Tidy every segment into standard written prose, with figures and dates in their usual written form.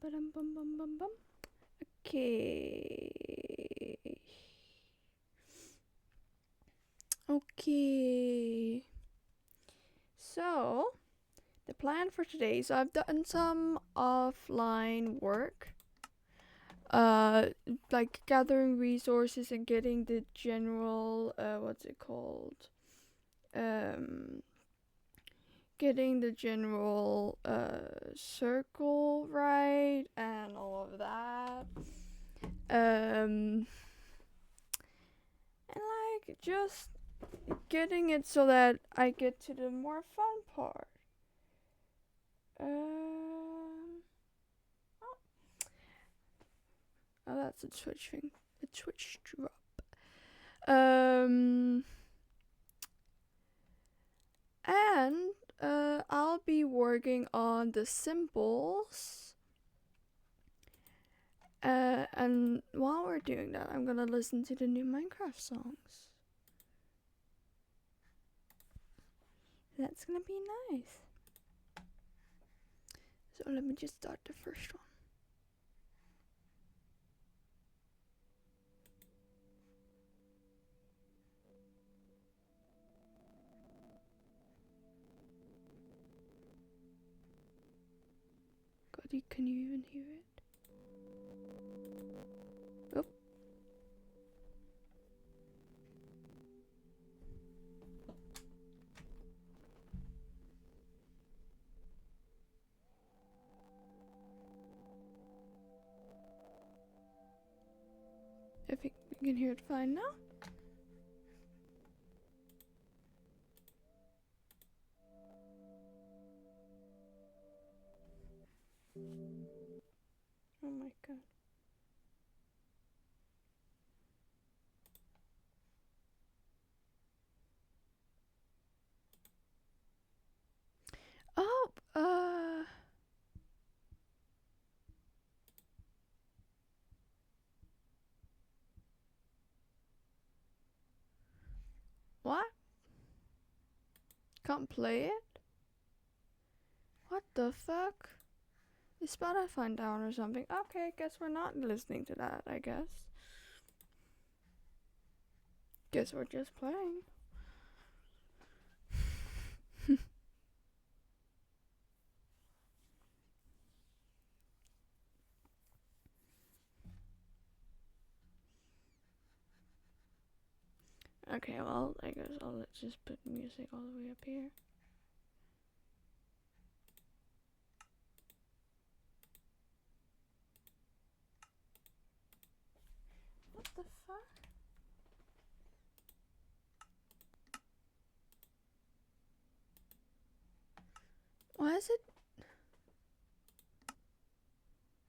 Bum, bum, bum, bum, bum. Okay. Okay. So, the plan for today. So I've done some offline work. Like gathering resources and getting the general what's it called? Um Getting the general circle right and all of that. And like just getting it so that I get to the more fun part. Oh, oh, that's a Twitch thing. A Twitch drop. And I'll be working on the symbols. And while we're doing that, I'm gonna listen to the new Minecraft songs. That's gonna be nice. So let me just start the first one. God, can you even hear it? Oh. I think we can hear it fine now. Oh my god. Oh, what? Can't play it? What the fuck? Is Spotify down or something? Okay, guess we're not listening to that, I guess. Guess we're just playing. Okay, well, I guess let's just put music all the way up here. What the fuck? Why is it?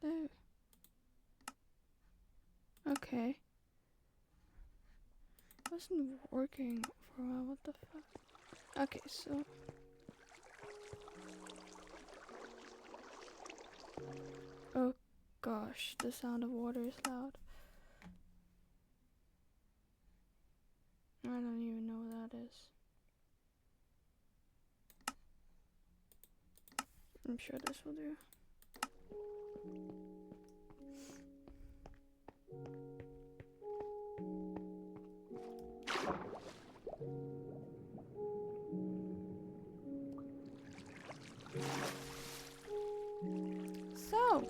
There. Okay. It wasn't working for a while, what the fuck? Okay, so. Oh gosh, the sound of water is loud. I don't even know what that is. I'm sure this will do. So,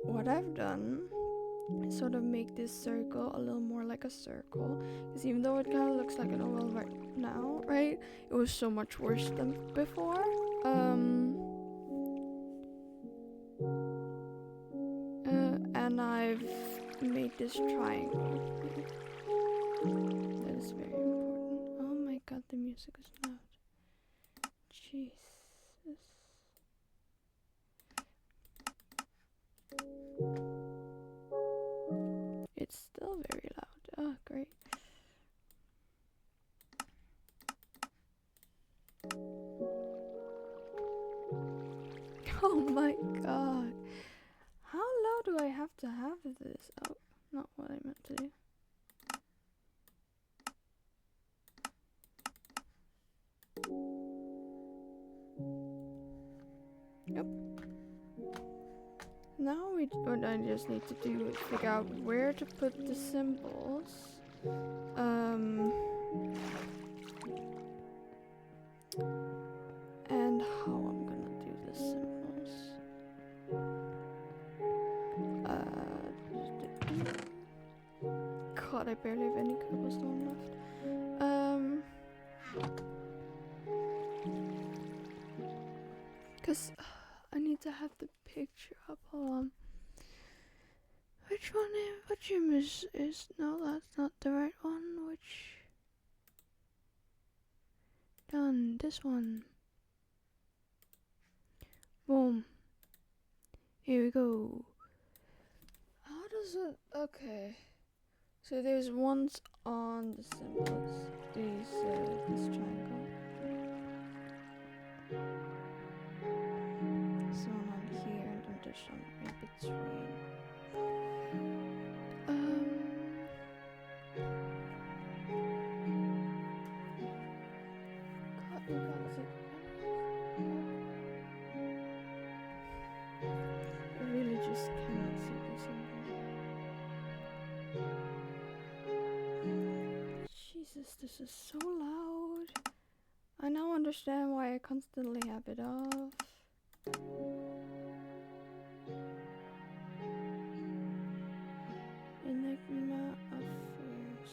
what I've done is sort of make this circle a little more like a circle. Because even though it kind of looks like an oval right now, right? It was so much worse than before. And I've made this triangle. That is very important. Oh my god, the music is loud. Jesus. It's still very loud. Oh, great. Oh my god. How loud do I have to have this? Oh, not what I meant to do. Nope. Now what I just need to do is figure out where to put the symbols. And how I'm gonna do the symbols. God, I barely have any cobblestone left. Cause I need to have the picture up. Hold on. Which image is? No, that's not the right one. Which? Done. This one. Boom. Here we go. How does it? Okay. So there's ones on the symbols. This triangle. This one on here, and then there's some in between. God, you can't see. I really just cannot see the symbol. Jesus, this is so loud. I now understand why I constantly have it off. Enigma of fears.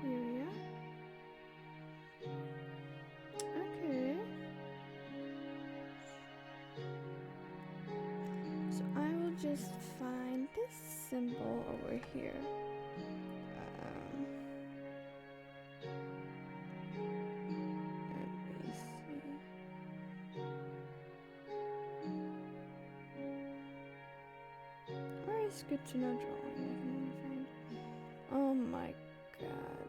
Here we are. Okay. So I will just find this symbol over here. Let me see. Alright, it's good to know drawing. I can only find. Oh my god.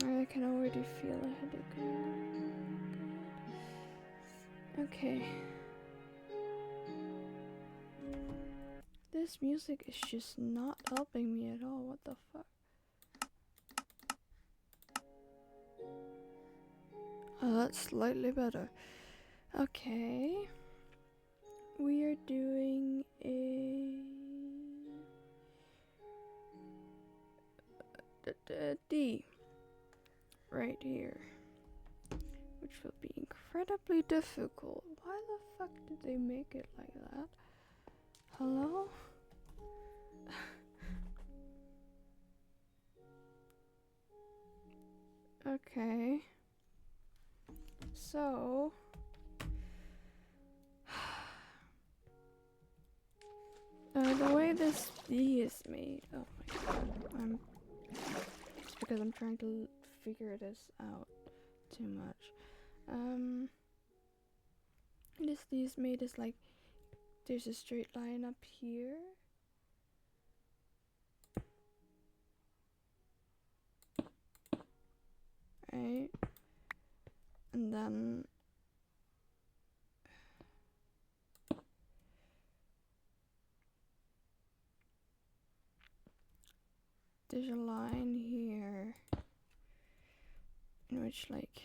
I can already feel a headache. Oh my god. Okay. This music is just not helping me at all. What the fuck? Oh, that's slightly better. Okay. We are doing a D right here, which will be incredibly difficult. Why the fuck did they make it like that? Hello? Okay. So the way this D is made. Oh my god. It's because I'm trying to figure this out too much. This D is made as like there's a straight line up here. Right? And then there's a line here in which like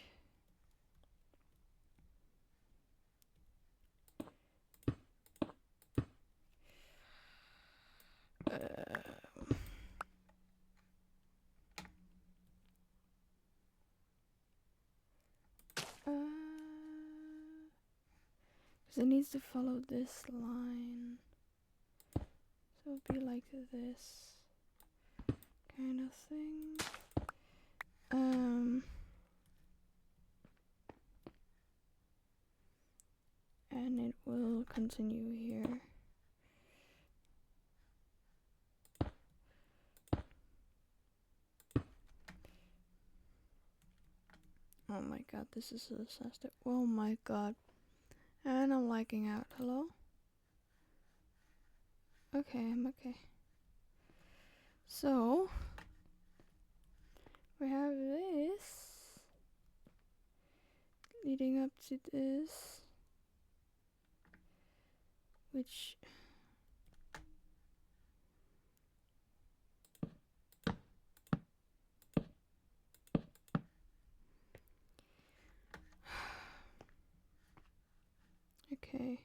because it needs to follow this line, so it'll be like this kind of thing. And it will continue here. Oh my god, this is a disaster. Oh my god. And I'm lagging out. Hello? Okay, I'm okay. So, we have this leading up to this. which okay.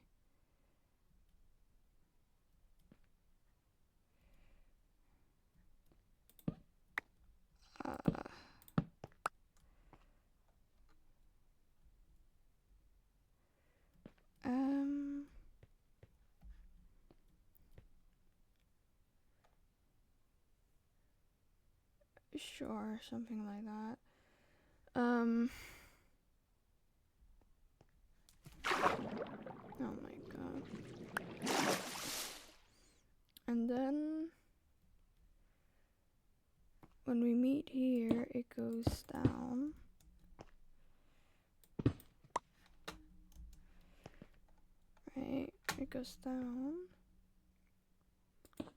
Um sure, something like that. Oh my god. And then when we meet here, it goes down. Right? It goes down.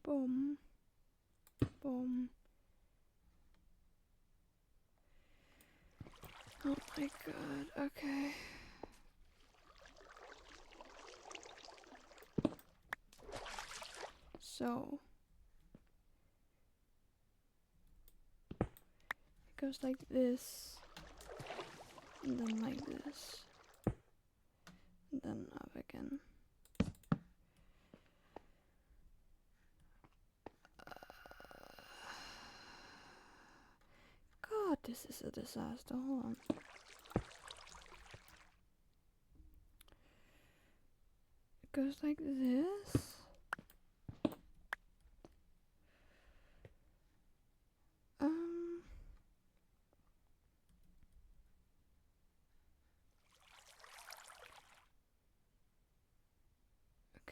Boom. Boom. Oh my god. Okay. So it goes like this, and then like this, and then up again. God, this is a disaster. Hold on. It goes like this.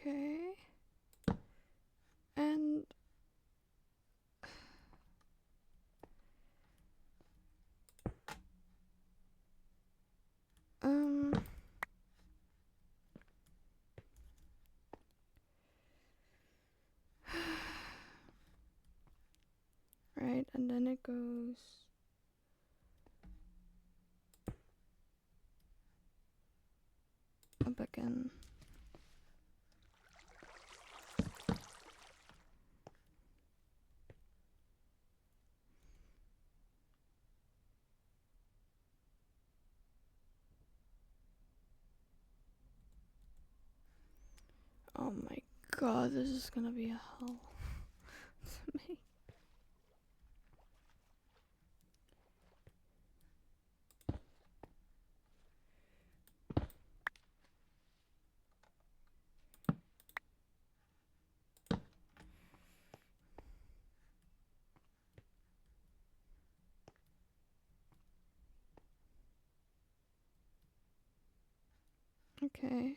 Okay. And right, and then it goes up again. Oh my god, this is gonna be a hell to me. Okay.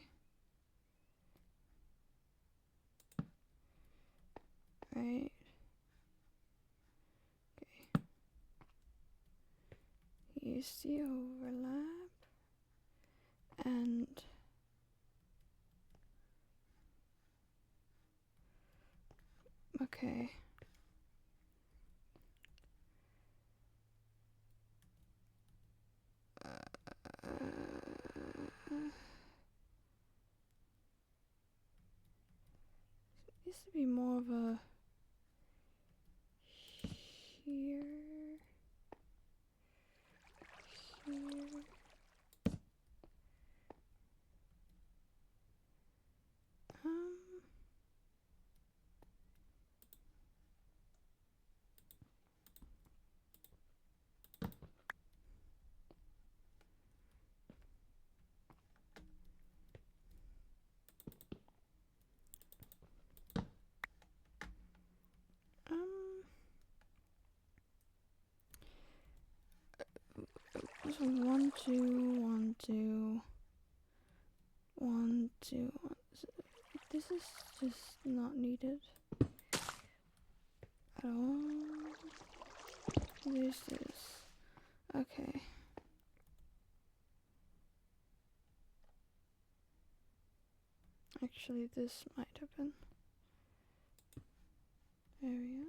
Right. Okay. Here's the overlap. And okay. Used to be more of a here. Um, so 1, 2, 1, 2, 1, 2. This is just not needed at all. This is okay. Actually, this might have been area.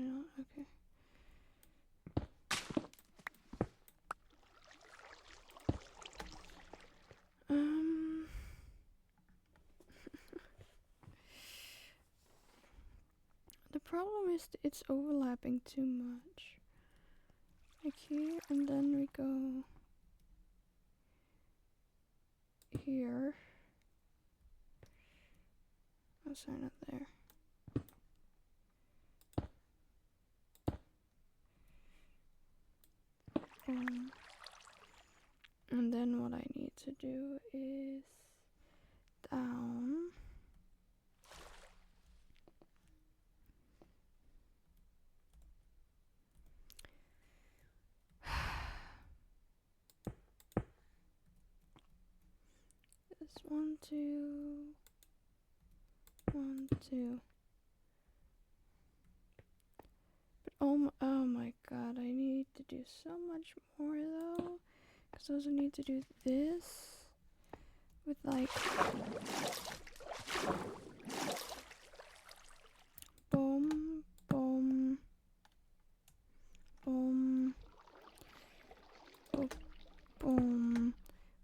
not? Okay. The problem is it's overlapping too much. Like here, and then we go here. Oh, sorry, not there. And then what I need to do is down. This 1, 2, 1, 2. But oh my god, I need to do so much more though. Because I also need to do this with like boom, boom, boom, boom, boom,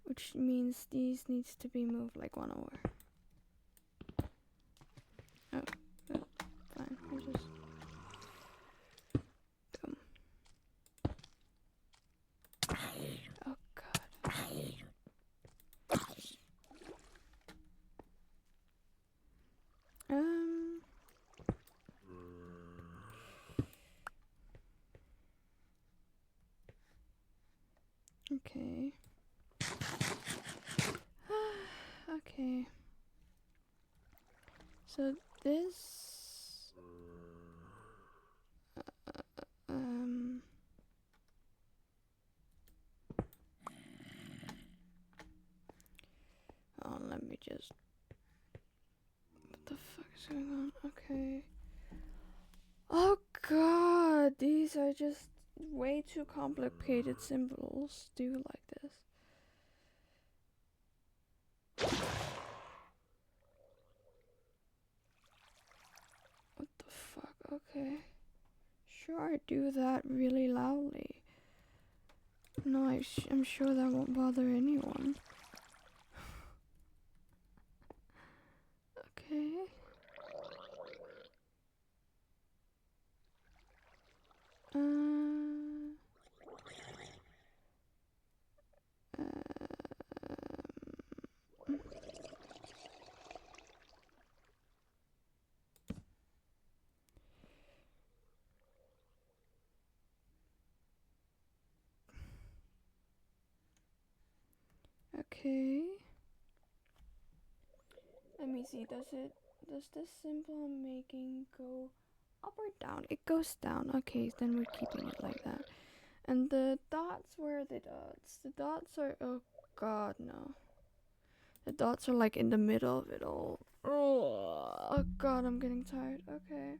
which means these needs to be moved like 1 over. Oh, fine. I just boom. Oh god. Okay. Okay. So this oh, let me just, what the fuck is going on? Okay. Oh god, these are just way too complicated symbols. Do you like this? What the fuck? Okay. Sure, do that really loudly. No, I'm sure that won't bother anyone. Okay. Okay. Let me see. Does this symbol I'm making go up or down? It goes down. Okay, then we're keeping it like that. And the dots, where are the dots? The dots are, oh god, no. The dots are like in the middle of it all. Oh god, I'm getting tired. Okay.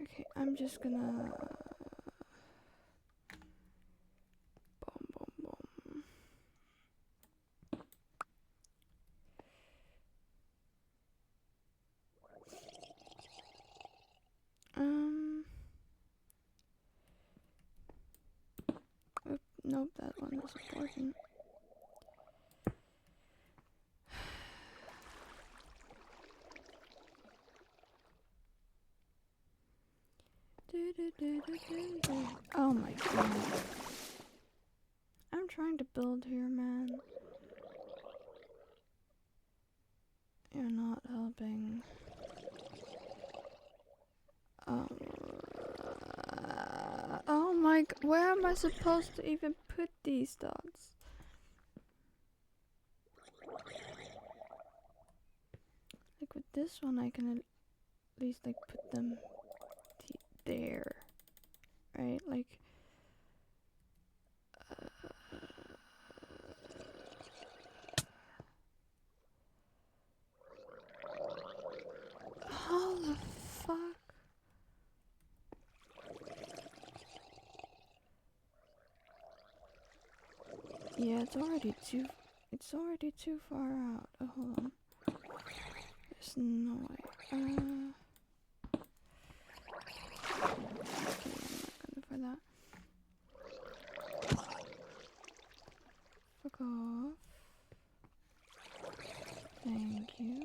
Okay, I'm just gonna boom, boom, boom. Nope, that one is important. Oh my god. I'm trying to build here, man. You're not helping. Oh my god, where am I supposed to even put these dots? Like with this one, I can at least like put them there, right? Like, how the fuck? Yeah, it's already too. It's already too far out. Oh, hold on. There's no way. Okay, I'm not gonna for that. Fuck off. Thank you.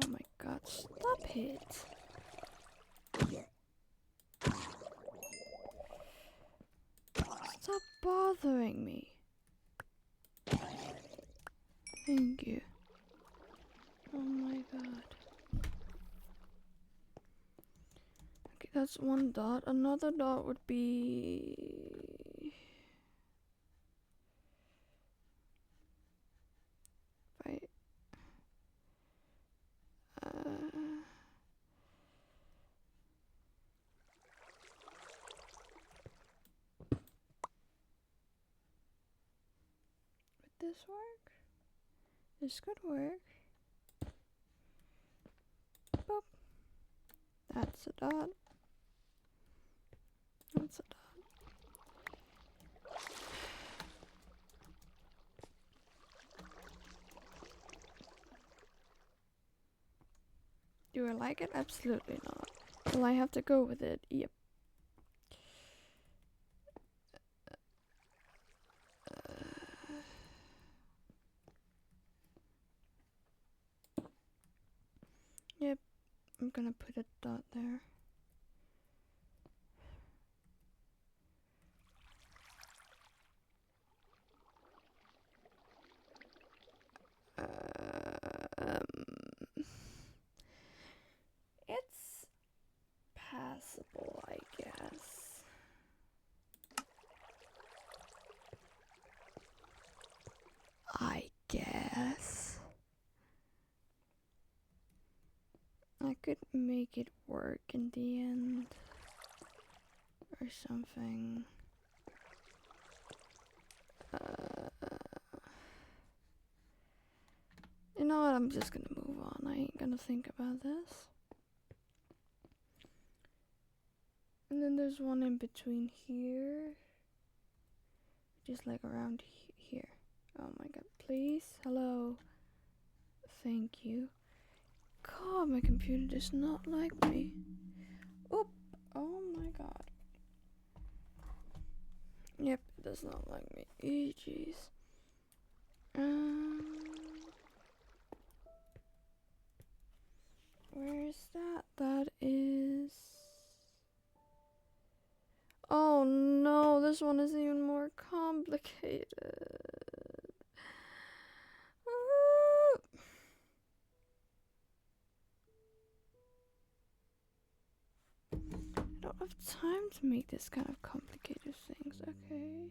Oh my god, stop it. Stop bothering me. Thank you. Oh my god. Okay, that's one dot. Another dot would be... Right. Would this work? This could work. Boop. That's a dot. That's a dot. Do I like it? Absolutely not. Will I have to go with it? Yep. Yep. I'm gonna put a dot there. It's passable, I guess. I could make it work in the end. Or something. You know what? I'm just gonna move on. I ain't gonna think about this. And then there's one in between here. Just like around here. Oh my god, please. Hello. Thank you. God, my computer does not like me. Oop. Oh my god. Yep, it does not like me. Jeez. Where is that? That is... Oh no, this one is even more complicated. I don't have time to make this kind of complicated things, okay?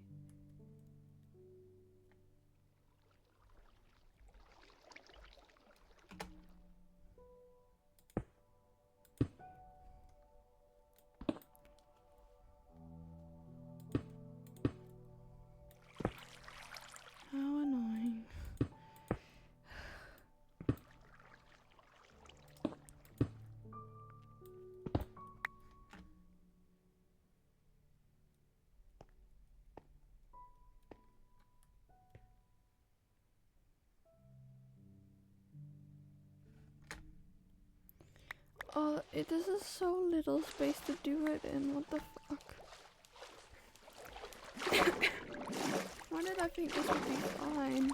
How annoying. Oh, this is so little space to do it in. What the fuck? Why did I think this would be fine?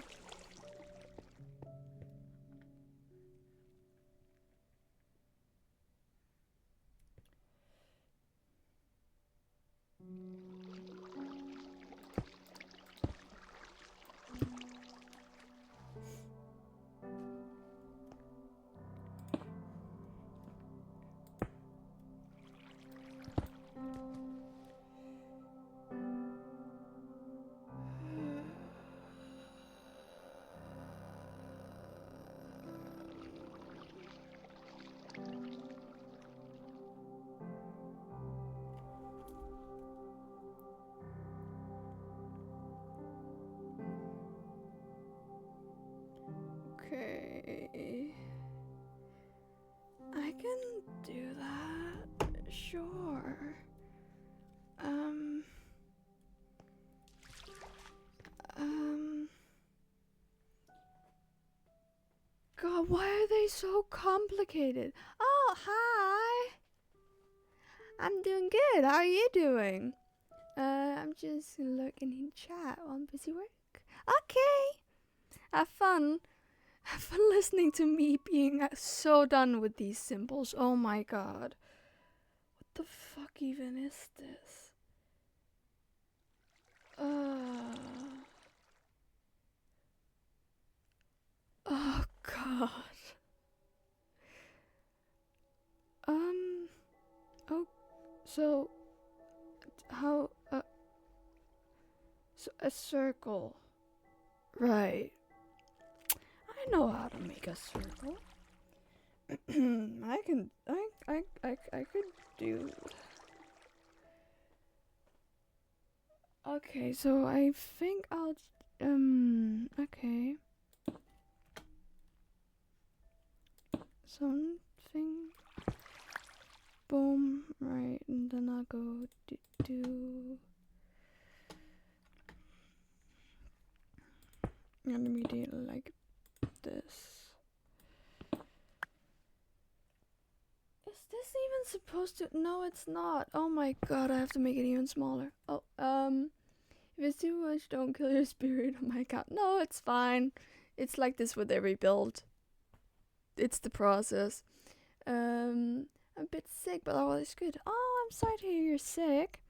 do that. Sure. God, why are they so complicated? Oh, hi. I'm doing good. How are you doing? I'm just looking in chat while I'm busy work. Okay. Have fun. Have fun listening to me being so done with these symbols. Oh my god. What the fuck even is this? Oh god. Oh, so how so a circle. Right. I know how to make a circle. I could do. Okay, so I think I'll okay. Something. Boom, right, and then I'll go do and immediately like this. Is this even supposed to? No, it's not. Oh my god, I have to make it even smaller. Oh, if it's too much, don't kill your spirit. Oh my god. No, it's fine. It's like this with every build. It's the process. I'm a bit sick, but all is good. Oh, I'm sorry to hear you're sick.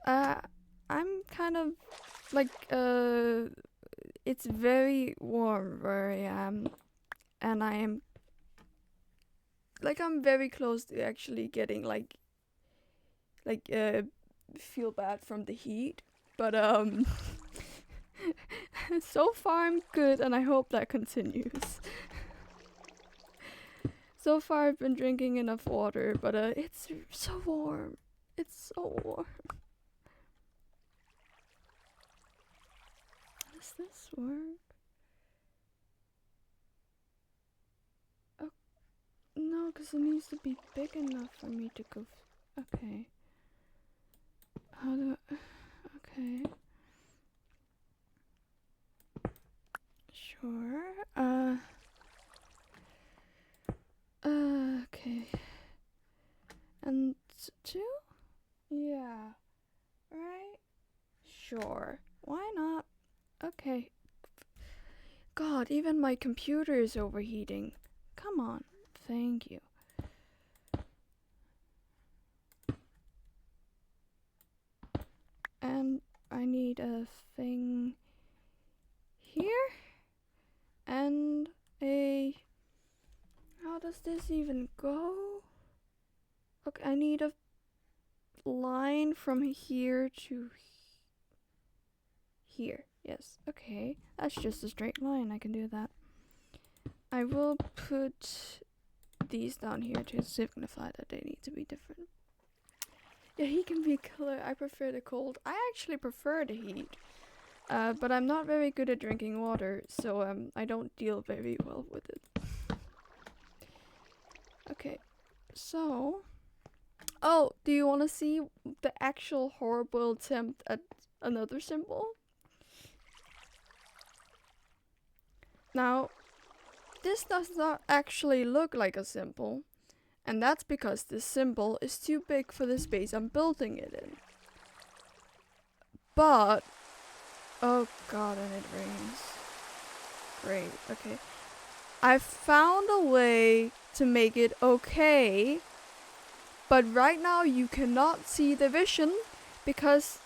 I'm kind of like, it's very warm where I am, and I am like, I'm very close to actually getting like feel bad from the heat, but so far I'm good, and I hope that continues. So far I've been drinking enough water, but it's so warm. It's so warm. Does this work? Oh, no, because it needs to be big enough for me to go. Okay. How do I? Okay. Sure. Okay. And two? Yeah. Right? Sure. Why not? Okay. God, even my computer is overheating. Come on. Thank you. And I need a thing here. And a... How does this even go? Okay, I need a line from here to here. Yes, okay. That's just a straight line. I can do that. I will put these down here to signify that they need to be different. Yeah, he can be killer. I prefer the cold. I actually prefer the heat. But I'm not very good at drinking water, so I don't deal very well with it. Okay, so... Oh, do you want to see the actual horrible attempt at another symbol? Now, this does not actually look like a symbol, and that's because this symbol is too big for the space I'm building it in. But, oh god, and it rains. Great, okay. I found a way to make it okay, but right now you cannot see the vision because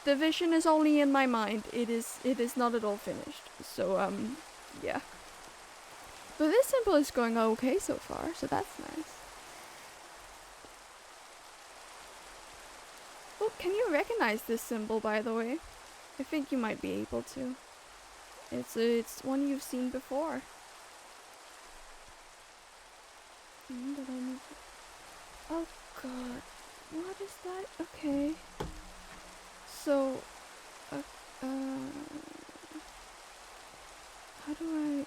the vision is only in my mind. It is not at all finished. So yeah. But this symbol is going okay so far, so that's nice. Oh, can you recognize this symbol, by the way? I think you might be able to. It's one you've seen before. Oh god, what is that? Okay. So, how do I?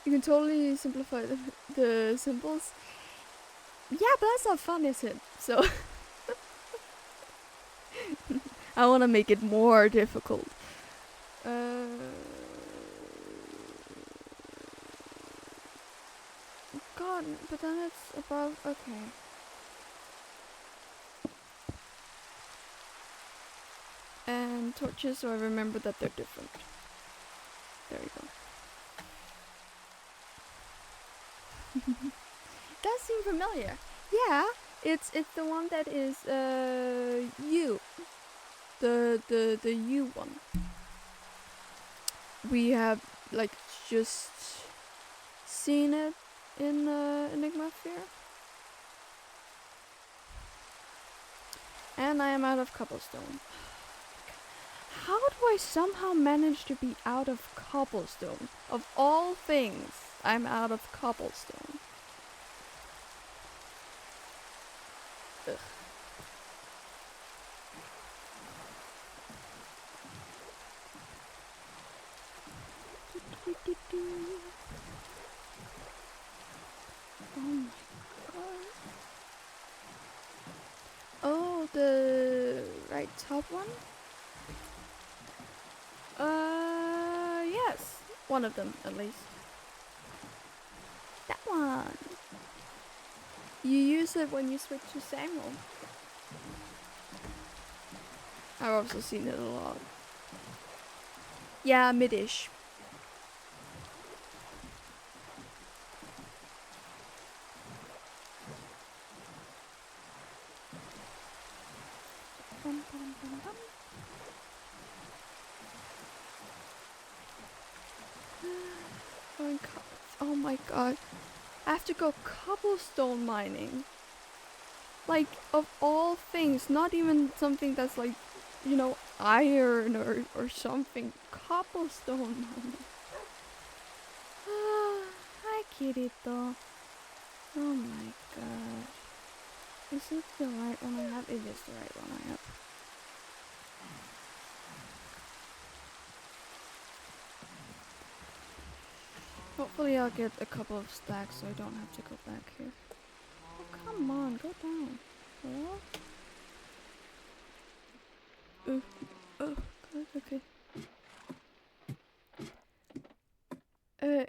You can totally simplify the symbols. Yeah, but that's not fun, is it? So I want to make it more difficult. God, but then it's above. Okay. And torches, so I remember that they're different. There you go. Does seem familiar. Yeah, it's the one that is U. The U one. We have like just seen it in Enigma Fear. And I am out of cobblestone. How do I somehow manage to be out of cobblestone? Of all things, I'm out of cobblestone. Ugh. Oh my god. Oh, the right top one? Yes. One of them, at least. That one. You use it when you switch to Samuel. I've also seen it a lot. Yeah, mid-ish. Bum, bum, bum, bum. Oh my god. I have to go cobblestone mining. Like, of all things, not even something that's like, you know, iron or something. Cobblestone mining. Hi, Kirito. Oh my god. Is it the right one I have? It is the right one I have. Hopefully I'll get a couple of stacks so I don't have to go back here. Oh, come on, go down. Hello? Oh, god, okay.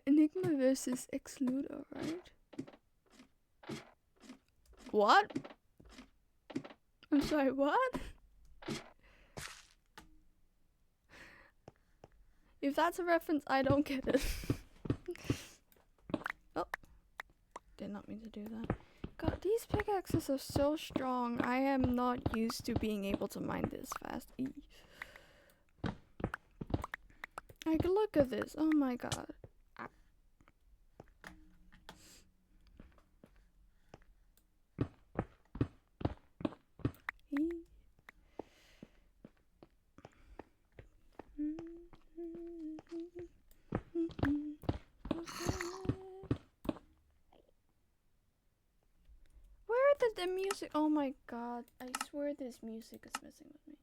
Enigma versus Excluder, right? What? I'm sorry, what? If that's a reference, I don't get it. Oh. Did not mean to do that. God, these pickaxes are so strong. I am not used to being able to mine this fast. Like, look at this. Oh my god. Where did the music? Oh my god. I swear this music is messing with me.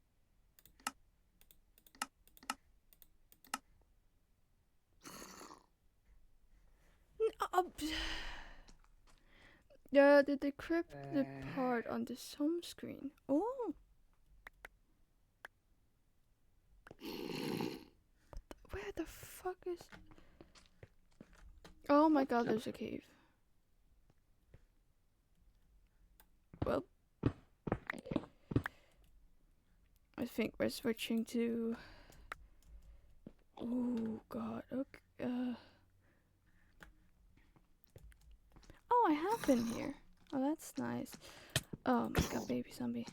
Yeah, the decrypt the part on this home screen. Oh. Where the fuck is? Oh my god, there's a cave. Well, I think we're switching to. Oh god. Okay. Oh, I have been here. Oh, that's nice. Oh my god, baby zombie.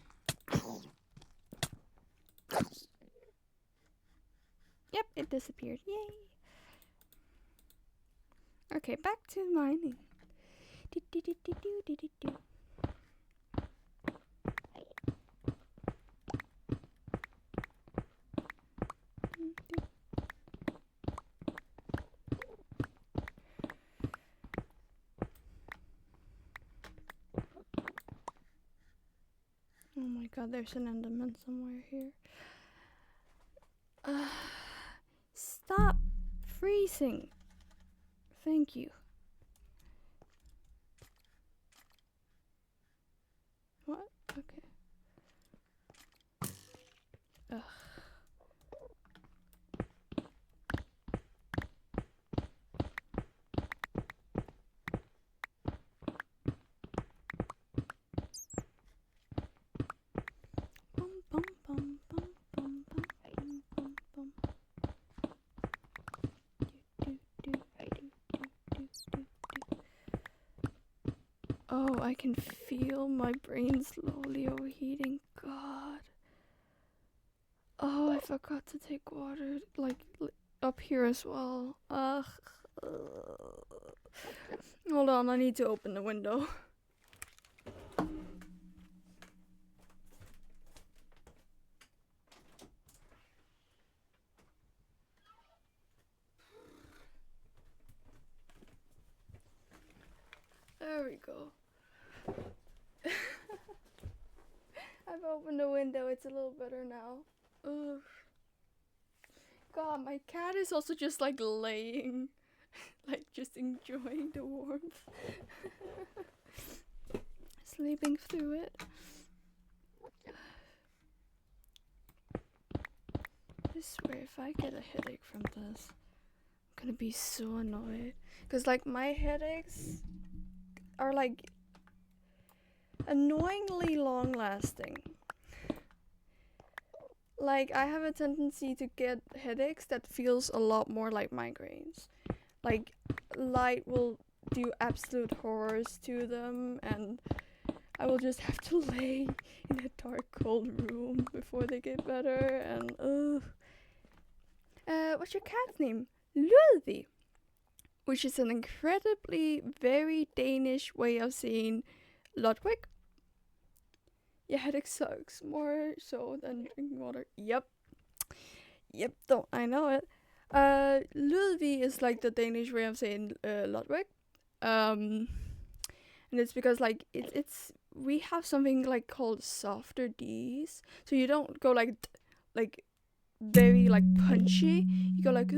Yep, it disappeared. Yay. Okay, back to mining. Oh my god, there's an enderman somewhere here. Stop freezing. Thank you. What? Okay. Ugh. Bum, bum, bum, bum, bum, bum, bum, bum. Oh, I can feel my brain slowly overheating. God. Oh, I forgot to take water, like, up here as well. Ugh. Hold on, I need to open the window. There we go. I've opened the window, it's a little better now. Ugh. God, my cat is also just like laying, like just enjoying the warmth. Sleeping through it. I swear, if I get a headache from this, I'm gonna be so annoyed. Cause like my headaches are like annoyingly long lasting. Like I have a tendency to get headaches that feels a lot more like migraines. Like light will do absolute horrors to them, and I will just have to lay in a dark cold room before they get better. And what's your cat's name? Ludwig, which is an incredibly very Danish way of saying Ludwig. Your headache sucks more so than drinking water. Yep, don't I know it. Ludwig is like the Danish way of saying Ludwig. And it's because like it's we have something like called softer D's, so you don't go like very like punchy. You go like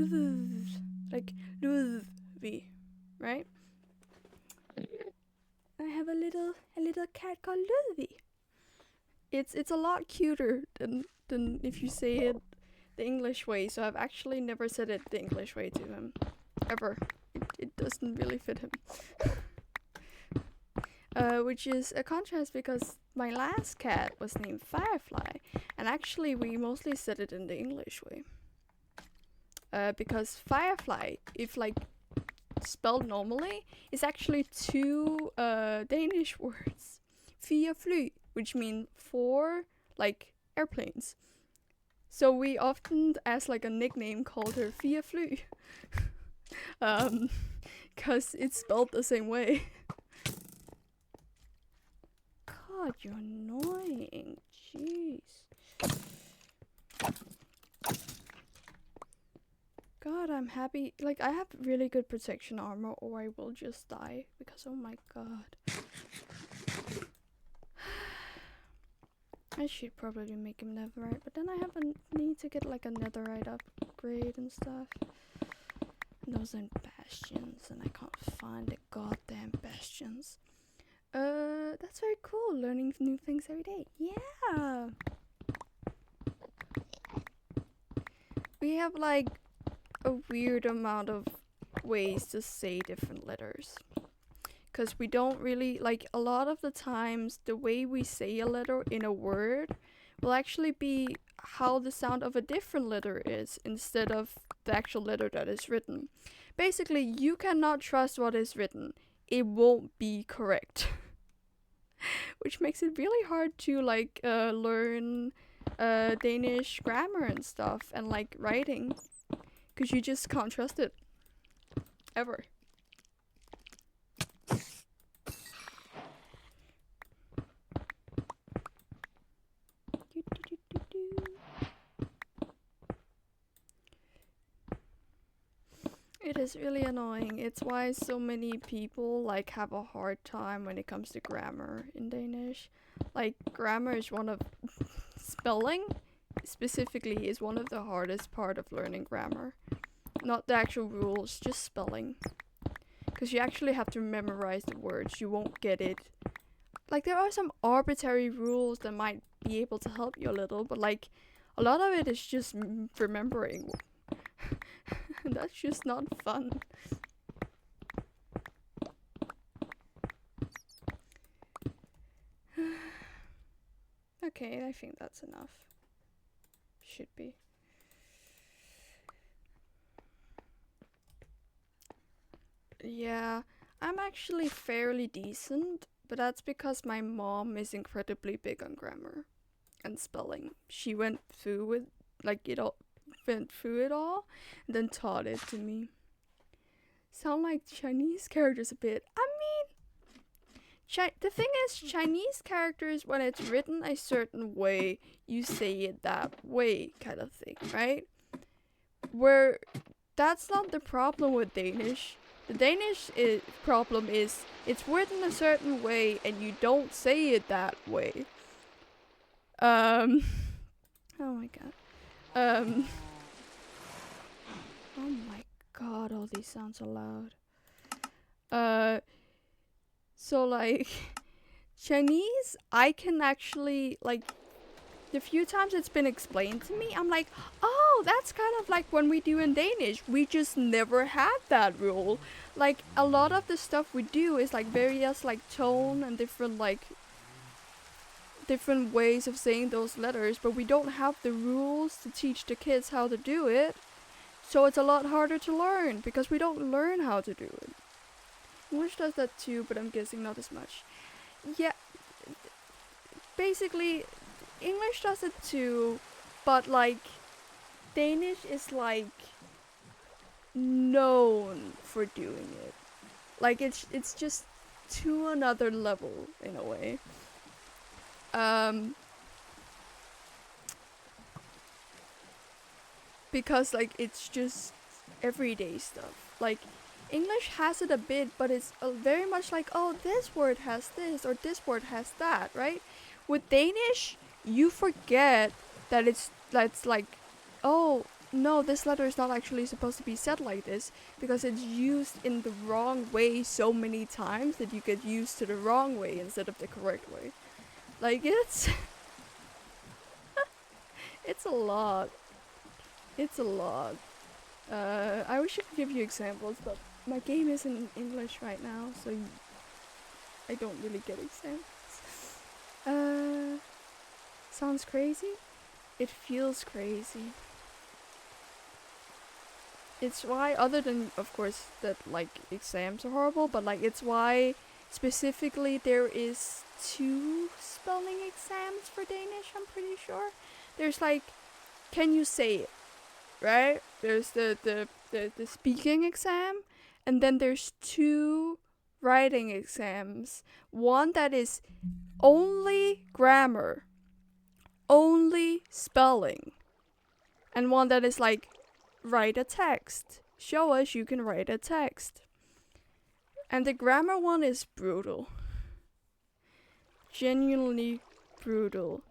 Ludwig, right? I have a little cat called Ludwig. It's a lot cuter than if you say it the English way. So I've actually never said it the English way to him, ever. It doesn't really fit him. Which is a contrast because my last cat was named Firefly, and actually we mostly said it in the English way. Because Firefly, if like spelled normally, is actually two Danish words. Fire fly, which mean four like airplanes. So we often, as like a nickname, called her Fire fly. Cause it's spelled the same way. God, you're annoying. Jeez. God, I'm happy. Like, I have really good protection armor, or I will just die. Because, oh my god. I should probably make him netherite, but then I have a need to get like a netherite upgrade and stuff. And those are bastions, and I can't find the goddamn bastions. That's very cool, learning new things every day. Yeah! We have like a weird amount of ways to say different letters. Because we don't really, like, a lot of the times, the way we say a letter in a word will actually be how the sound of a different letter is instead of the actual letter that is written. Basically, you cannot trust what is written. It won't be correct. Which makes it really hard to, like, learn Danish grammar and stuff and, like, writing. Because you just can't trust it. Ever. It is really annoying. It's why so many people like have a hard time when it comes to grammar in Danish. Like grammar is one of spelling specifically is one of the hardest part of learning grammar. Not the actual rules, just spelling. because you actually have to memorize the words. You won't get it. Like, there are some arbitrary rules that might be able to help you a little, but like a lot of it is just remembering. That's just not fun. Okay, I think that's enough. Should be. Yeah, I'm actually fairly decent, but that's because my mom is incredibly big on grammar and spelling. She went through it, went through it all, and then taught it to me. Sound like Chinese characters a bit. I mean, the thing is, Chinese characters, when it's written a certain way, you say it that way, kind of thing, right? Where that's not the problem with Danish. The Danish problem is it's written a certain way and you don't say it that way. Oh my god. Oh my god, all these sounds so loud. So like Chinese, I can actually like the few times it's been explained to me, I'm like, oh, that's kind of like when we do in Danish. We just never had that rule. Like, a lot of the stuff we do is like various like tone and different ways of saying those letters, but we don't have the rules to teach the kids how to do it. So it's a lot harder to learn because we don't learn how to do it. English does that too, but I'm guessing not as much. Yeah, basically English does it too, but like Danish is like known for doing it. Like it's just to another level in a way. Because like it's just everyday stuff. Like English has it a bit, but it's very much like, oh, this word has this or this word has that, right? With Danish, you forget that's like, oh no, this letter is not actually supposed to be said like this because it's used in the wrong way so many times that you get used to the wrong way instead of the correct way. Like it's it's a lot. It's a lot. I wish I could give you examples, but my game is in English right now, so I don't really get examples. Sounds crazy? It feels crazy. It's why, other than, of course, that, like, exams are horrible, but, like, it's why, specifically, there is 2 spelling exams for Danish, I'm pretty sure. There's, like, can you say it, right? There's the speaking exam, and then there's 2 writing exams. One that is only grammar, only spelling, and one that is, like, write a text. Show us you can write a text. And the grammar one is brutal. Genuinely brutal.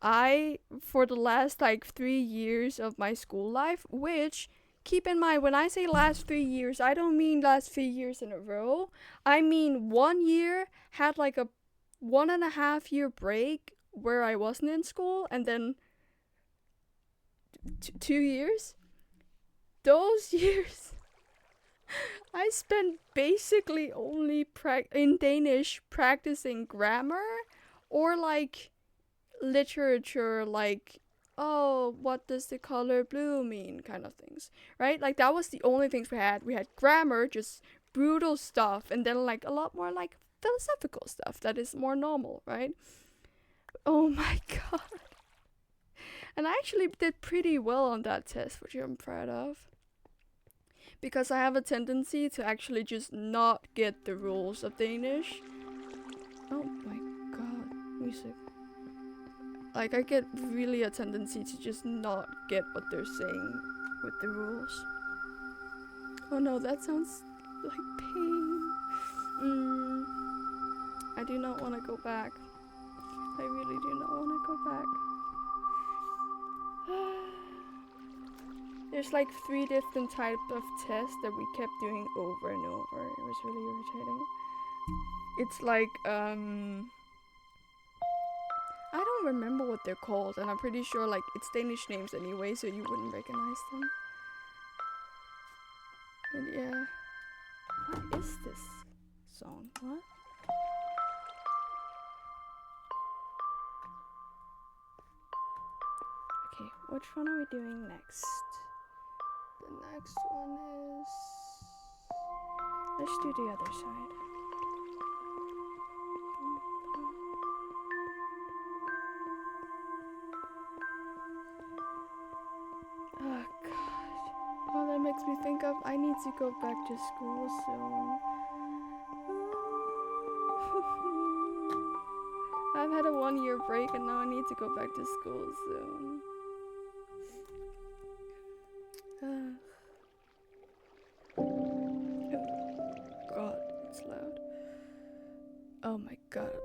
For the last like 3 years of my school life, which, keep in mind, when I say last 3 years, I don't mean last 3 years in a row. I mean 1 year had like a 1.5 year break where I wasn't in school, and then 2 years. Those years, I spent basically only in Danish practicing grammar or like literature, like, oh, what does the color blue mean, kind of things, right? Like, that was the only things we had. We had grammar, just brutal stuff, and then like a lot more like philosophical stuff that is more normal, right? Oh my god. And I actually did pretty well on that test, which I'm proud of. Because I have a tendency to actually just not get the rules of Danish. Oh my god, music. Like, I get really a tendency to just not get what they're saying with the rules. Oh no, that sounds like pain. I do not want to go back. I really do not want to go back. There's like 3 different types of tests that we kept doing over and over. It was really irritating. It's like, I don't remember what they're called, and I'm pretty sure like it's Danish names anyway, so you wouldn't recognize them. And yeah. What is this song? What? Okay, which one are we doing next? The next one is... Let's do the other side. Oh god. Oh, that makes me think of I need to go back to school soon. I've had a 1-year break and now I need to go back to school soon. Oh god, it's loud. Oh my god.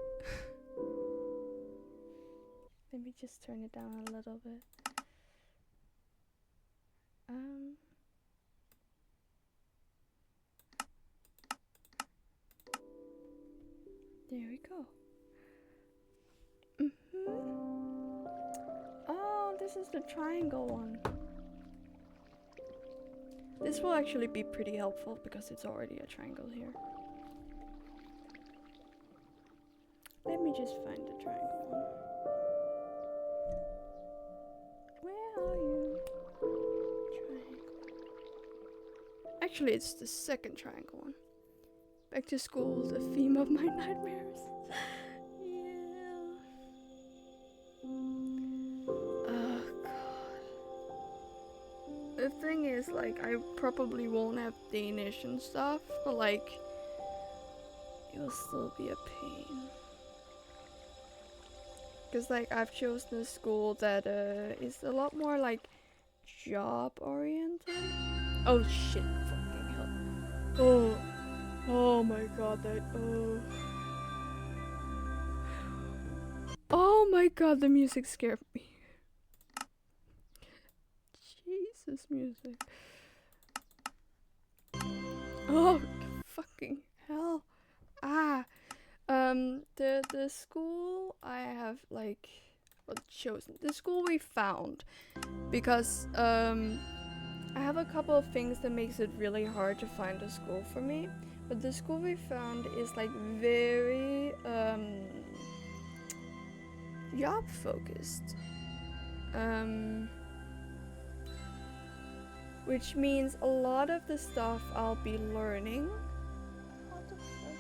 Let me just turn it down a little bit. There we go. Oh, this is the triangle one. This will actually be pretty helpful because it's already a triangle here. Let me just find the triangle one. Where are you? Triangle. Actually, it's the second triangle one. Back to school, the theme of my nightmares. Yeah. Oh god. The thing is, like, I probably won't have Danish and stuff, but like, it will still be a pain. Because like, I've chosen a school that is a lot more like job oriented. Oh shit, fucking hell. Oh my god, that, oh my god, the music scared me. Jesus, music. Oh, fucking hell. The school I have like, well, chosen. The school we found, because I have a couple of things that makes it really hard to find a school for me. But the school we found is like very job focused. Which means a lot of the stuff I'll be learning. What the fuck?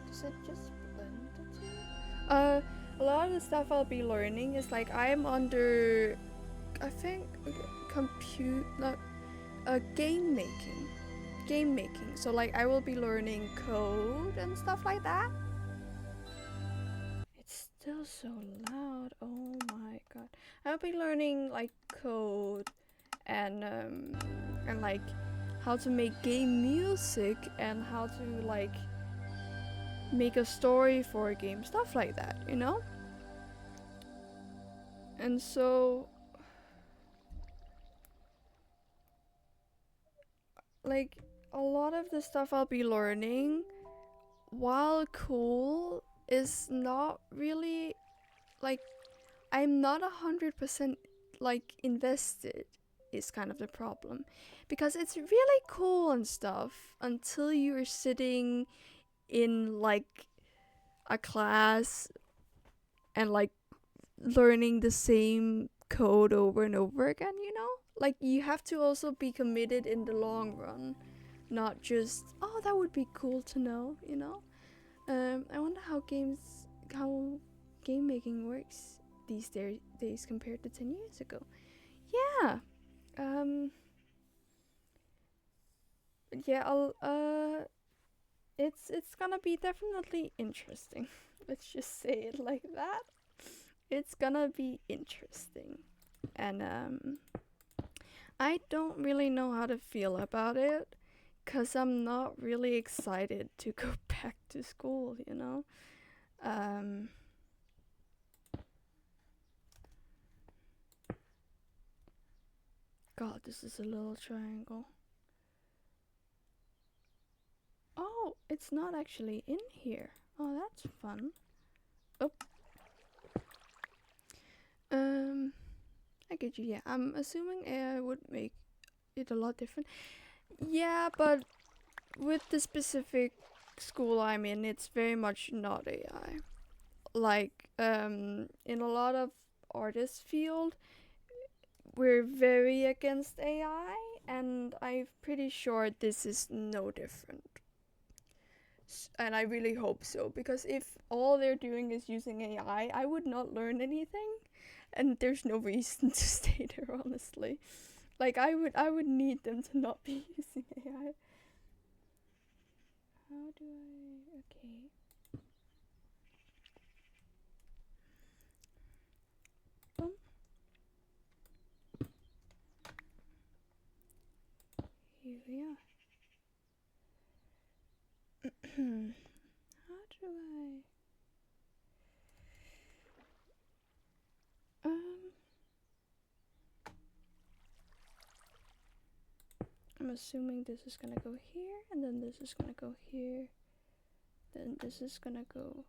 Does it just blend the two? A lot of the stuff I'll be learning is like I'm under, I think, game making. Game making. So like I will be learning code and stuff like that. It's still so loud. Oh my god. I'll be learning like code and like how to make game music and how to like make a story for a game, stuff like that, you know? And so like a lot of the stuff I'll be learning, while cool, is not really like, I'm not 100% like invested, is kind of the problem. Because it's really cool and stuff until you're sitting in like a class and like learning the same code over and over again, you know? Like you have to also be committed in the long run, not just, oh, that would be cool to know, you know? I wonder how game making works these days compared to 10 years ago. Yeah. Yeah, it's gonna be definitely interesting. Let's just say it like that. It's gonna be interesting. And I don't really know how to feel about it, 'cause I'm not really excited to go back to school, you know? God, this is a little triangle. Oh, it's not actually in here. Oh, that's fun. Oh. I get you. Yeah, I'm assuming AI would make it a lot different. Yeah, but with the specific school I'm in, it's very much not AI. Like, in a lot of artist field, we're very against AI, and I'm pretty sure this is no different. And I really hope so, because if all they're doing is using AI, I would not learn anything, and there's no reason to stay there, honestly. Like, I would need them to not be using AI. How do I... Okay. Boom. Here we are. How do I... I'm assuming this is gonna go here, and then this is gonna go here. Then this is gonna go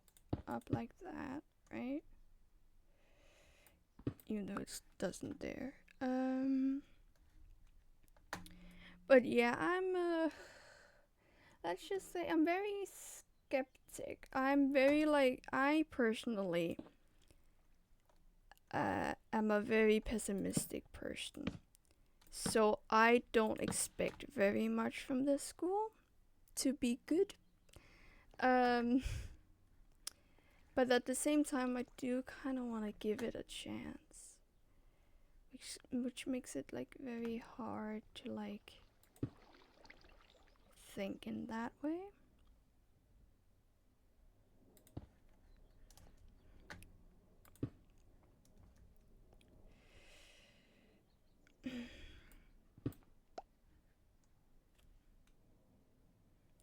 up like that, right? Even though it doesn't there. But yeah, let's just say I'm very skeptic. I'm very I personally am a very pessimistic person. So I don't expect very much from this school to be good. But at the same time, I do kind of want to give it a chance, which makes it very hard to think in that way.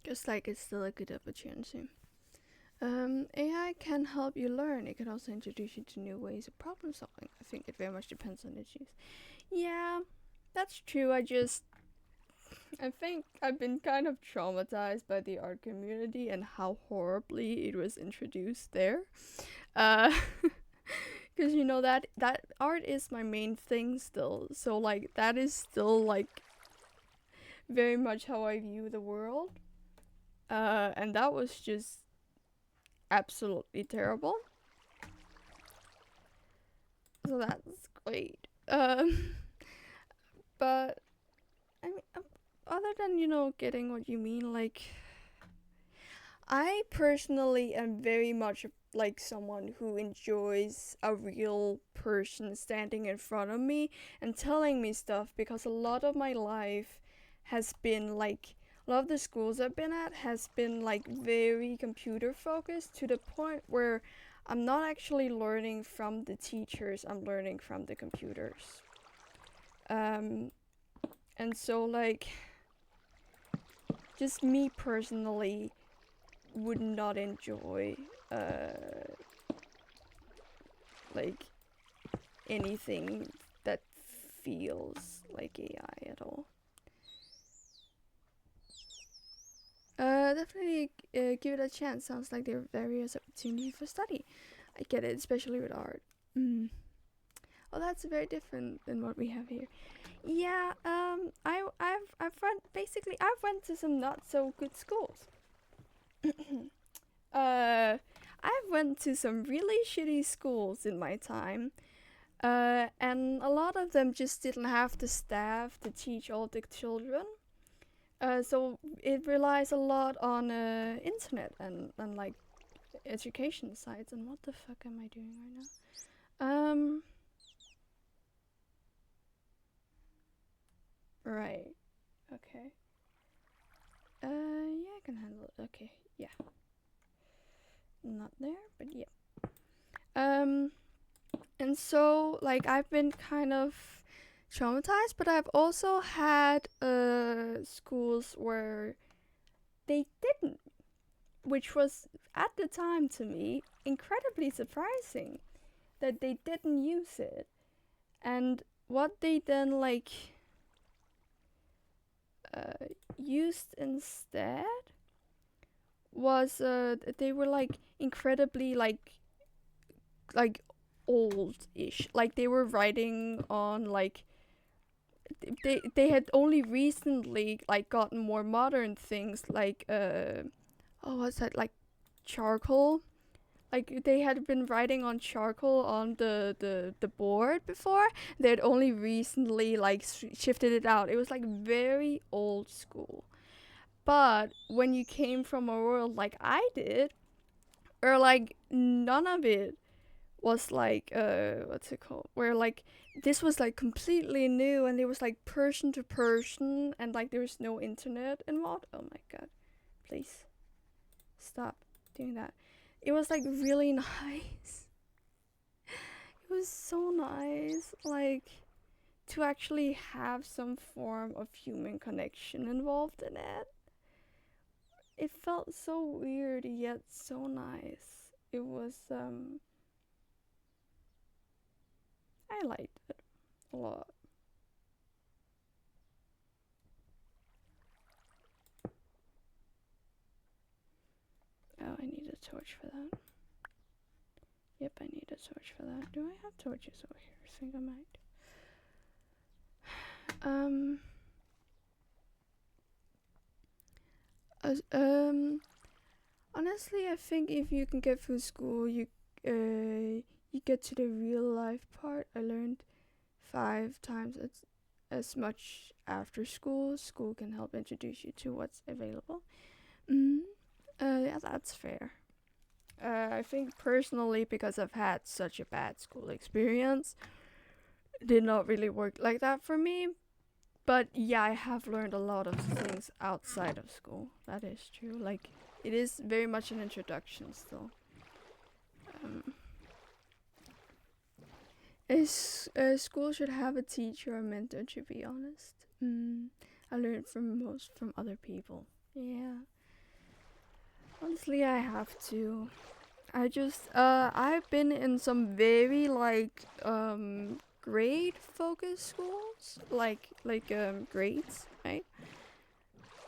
Just it's still a good opportunity. AI can help you learn. It can also introduce you to new ways of problem solving. I think it very much depends on its use. Yeah, that's true. I think I've been kind of traumatized by the art community and how horribly it was introduced there. Because that art is my main thing still. So that is still very much how I view the world. And that was just absolutely terrible. So that's great. But I mean, other than getting what you mean, I personally am very much someone who enjoys a real person standing in front of me and telling me stuff, because a lot of my life has been a lot of the schools I've been at has been very computer focused, to the point where I'm not actually learning from the teachers, I'm learning from the computers. And so just me personally would not enjoy anything that feels like AI at all. Definitely give it a chance. Sounds like there are various opportunities for study. I get it, especially with art. Well, that's very different than what we have here. Yeah, I've went to some not so good schools. I've went to some really shitty schools in my time. And a lot of them just didn't have the staff to teach all the children. So it relies a lot on internet and education sites. And what the fuck am I doing right now? Right. Okay. Yeah, I can handle it. Okay. Yeah. Not there, but yeah. And so I've been kind of traumatized, but I've also had schools where they didn't, which was at the time to me incredibly surprising that they didn't use it. And what they then used instead was they were like incredibly like old-ish. Like they were writing on like they had only recently like gotten more modern things like oh what's that, like charcoal. Like they had been writing on charcoal on the board before. They had only recently like shifted it out. It was like very old school. But when you came from a world like I did, or like none of it was like what's it called, where like this was like completely new and it was like person to person and like there was no internet involved. Oh my god, please stop doing that. It was like really nice. It was so nice, like to actually have some form of human connection involved in it. It felt so weird yet so nice. It was I liked it a lot. Oh, I need a torch for that. Yep, I need a torch for that. Do I have torches over here? I think I might. As, honestly, I think if you can get through school, you get to the real life part. I learned 5 times as much after school. School can help introduce you to what's available. Mm, yeah, that's fair. I think personally, because I've had such a bad school experience, it did not really work like that for me. But yeah, I have learned a lot of things outside of school. That is true. Like, it is very much an introduction still. Um, school should have a teacher or mentor, to be honest. I learned from other people. Yeah. Honestly, I have to. I've been in some very like grade focused schools, like grades, right?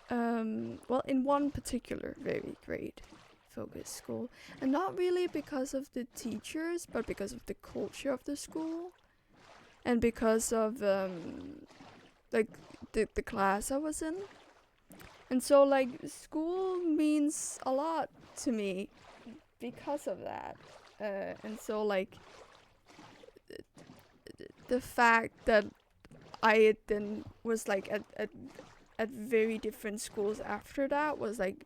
Well, in one particular very grade focused school, and not really because of the teachers, but because of the culture of the school, and because of like the class I was in. And so like school means a lot to me because of that. And so like the fact that I then was like at very different schools after that was like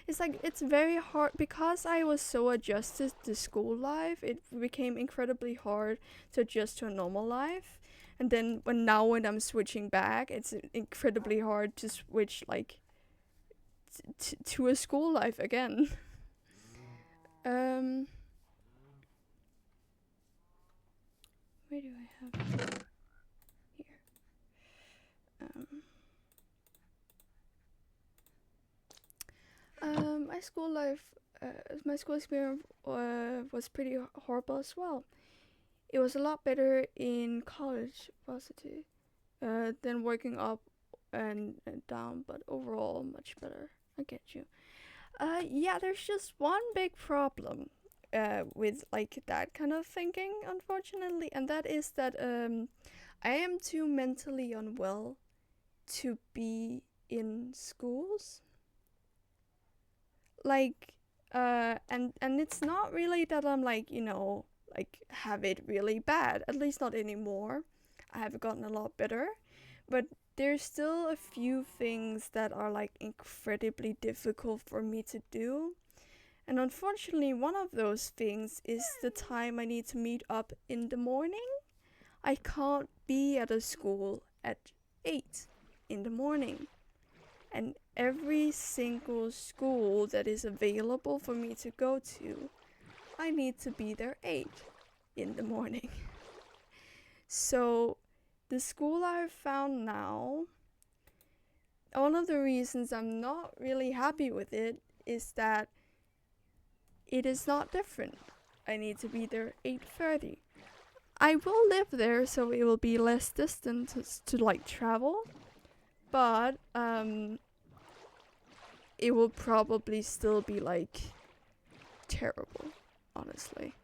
it's very hard because I was so adjusted to school life. It became incredibly hard to adjust to a normal life. And then when I'm switching back, it's incredibly hard to switch like to a school life again. um where do I have here? My school life, my school experience was pretty horrible as well. It was a lot better in college, was it too, than working up and down, but overall much better. I get you. Yeah, there's just one big problem with like that kind of thinking, unfortunately, and that is that I am too mentally unwell to be in schools. Like, and it's not really that I'm like like have it really bad. At least not anymore. I have gotten a lot better, but there's still a few things that are like incredibly difficult for me to do. And unfortunately, one of those things is the time I need to meet up in the morning. I can't be at a school at 8 in the morning. And every single school that is available for me to go to, I need to be there 8 in the morning. So, the school I've found now, one of the reasons I'm not really happy with it is that it is not different. I need to be there 8:30. I will live there, so it will be less distance to like travel. but it will probably still be like terrible, honestly.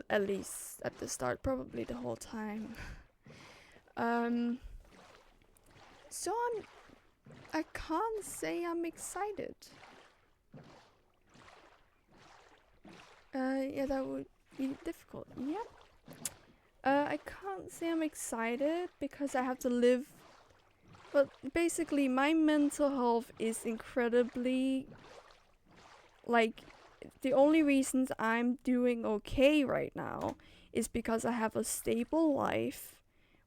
At least at the start, probably the whole time. So I can't say I'm excited. Yeah, that would be difficult. Yep. I can't say I'm excited because I have to live. But basically, my mental health is incredibly, like, the only reasons I'm doing okay right now is because I have a stable life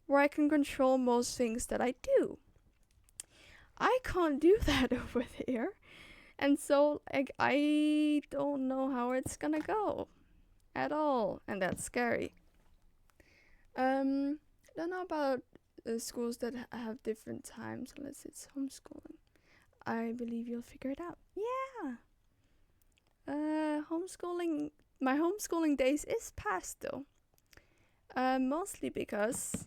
where I can control most things that I do. I can't do that over there. And so, like, I don't know how it's gonna go at all. And that's scary. Don't know about schools that have different times unless it's homeschooling. I believe you'll figure it out. Yeah. Homeschooling. My homeschooling days is past though. Mostly because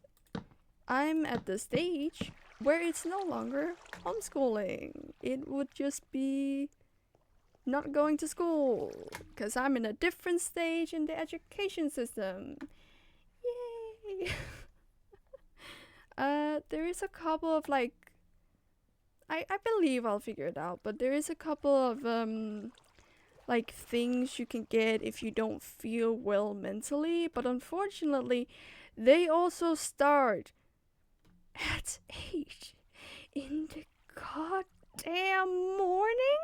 I'm at the stage where it's no longer homeschooling. It would just be not going to school because I'm in a different stage in the education system. Yay! There is a couple of like, I believe I'll figure it out, but there is a couple of like things you can get if you don't feel well mentally, but unfortunately they also start at 8 in the goddamn morning.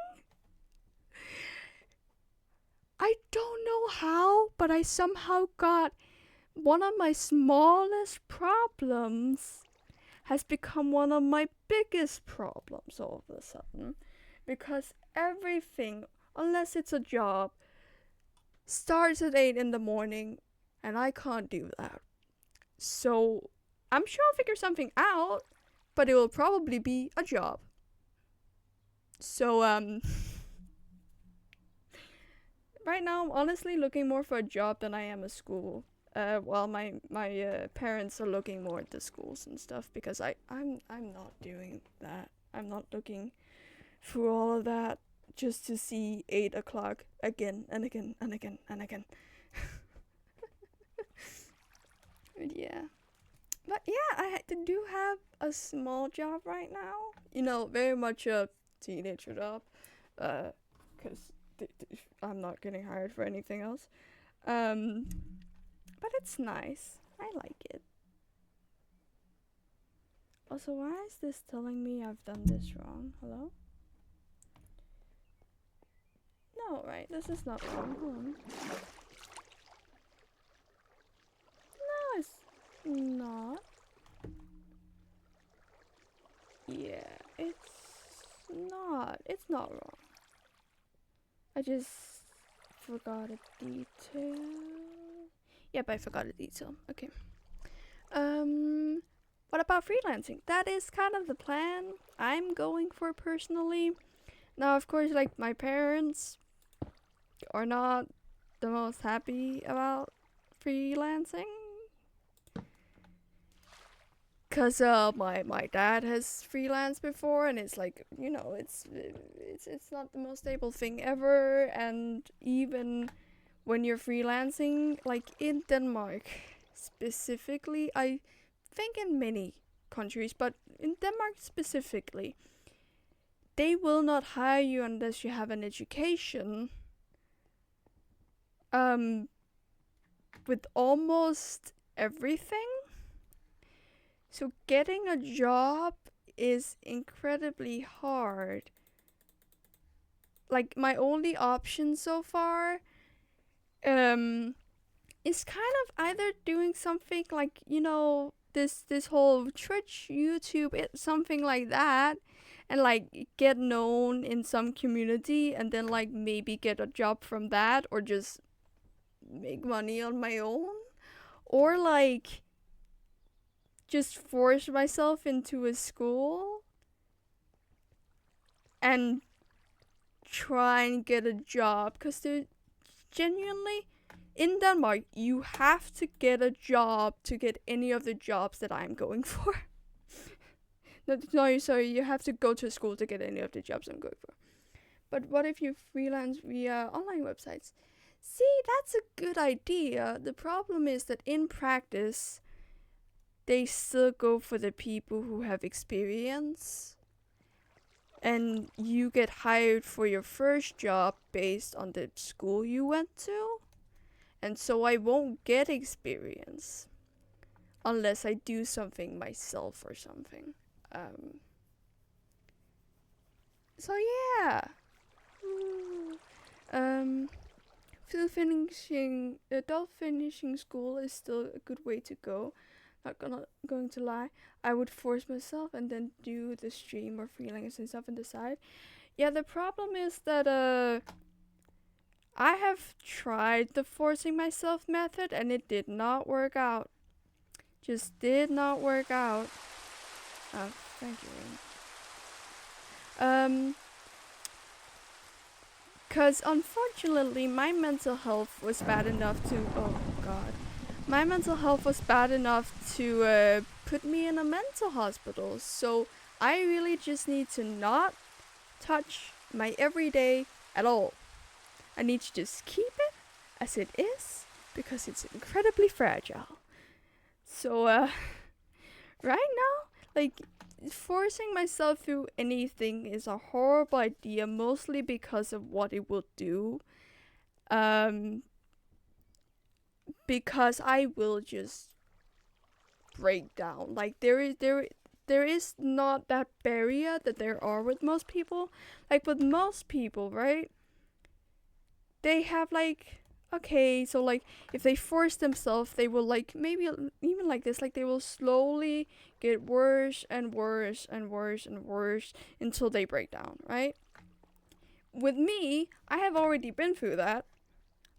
I don't know how, but I somehow got one of my smallest problems has become one of my biggest problems all of a sudden. Because everything, unless it's a job, starts at 8 in the morning, and I can't do that. So I'm sure I'll figure something out, but it will probably be a job. So, right now I'm honestly looking more for a job than I am a school. While my parents are looking more at the schools and stuff because I'm not doing that. I'm not looking through all of that just to see 8 o'clock again and again and again and again. But yeah, I do have a small job right now. You know, very much a teenager job, because I'm not getting hired for anything else. But it's nice. I like it. Also, why is this telling me I've done this wrong? Hello? No, right? This is not wrong. Hold on. No, it's not. Yeah, it's not. It's not wrong. I just forgot a detail. Yep, I forgot a detail. Okay. What about freelancing? That is kind of the plan I'm going for personally. Now, of course, like my parents are not the most happy about freelancing. Cause my dad has freelanced before, and it's like, you know, it's not the most stable thing ever. And even when you're freelancing, like in Denmark specifically, I think in many countries, but in Denmark specifically, they will not hire you unless you have an education. With almost everything. So getting a job is incredibly hard. Like my only option so far is kind of either doing something like, you know, this whole Twitch, YouTube, something like that, and like get known in some community and then like maybe get a job from that, or just make money on my own, or like just force myself into a school and try and get a job, because they're genuinely in Denmark you have to get a job to get any of the jobs that I'm going for. No, sorry, you have to go to school to get any of the jobs I'm going for. But what if you freelance via online websites? See, that's a good idea. The problem is that in practice, they still go for the people who have experience. And you get hired for your first job based on the school you went to. And so I won't get experience unless I do something myself or something. Um, so yeah. Um, adult finishing school is still a good way to go. Not going to lie. I would force myself and then do the stream or freelance and stuff on the side. Yeah, the problem is that I have tried the forcing myself method and it did not work out. Just did not work out. Oh, thank you. Cause unfortunately my mental health was bad enough to my mental health was bad enough to put me in a mental hospital. So I really just need to not touch my everyday at all. I need to just keep it as it is because it's incredibly fragile. So right now, like, forcing myself through anything is a horrible idea, mostly because of what it will do. Because I will just break down. Like there is not that barrier that there are with most people. Like with most people, right? They have like, okay, so like if they force themselves, they will like maybe even like this, like they will slowly get worse and worse and worse and worse until they break down, right? With me, I have already been through that.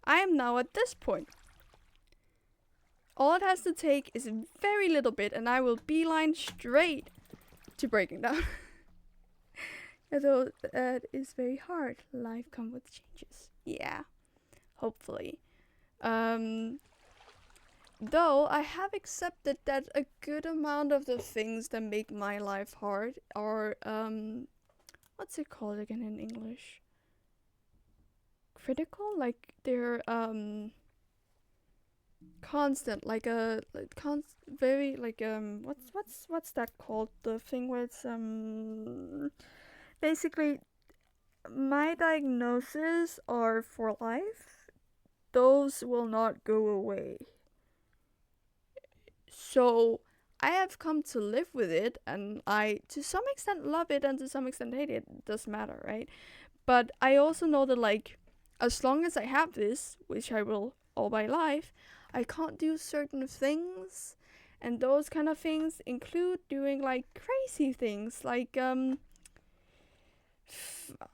I am now at this point. All it has to take is a very little bit and I will beeline straight to breaking down. Although that is very hard. Life comes with changes. Yeah, hopefully. Though I have accepted that a good amount of the things that make my life hard are what's it called again in English? Critical? Like they're constant, like a very like what's that called? The thing where it's basically my diagnoses are for life. Those will not go away. So I have come to live with it, and I, to some extent, love it, and to some extent, hate it. It doesn't matter, right? But I also know that, like, as long as I have this, which I will all my life, I can't do certain things. And those kind of things include doing, like, crazy things. Like, I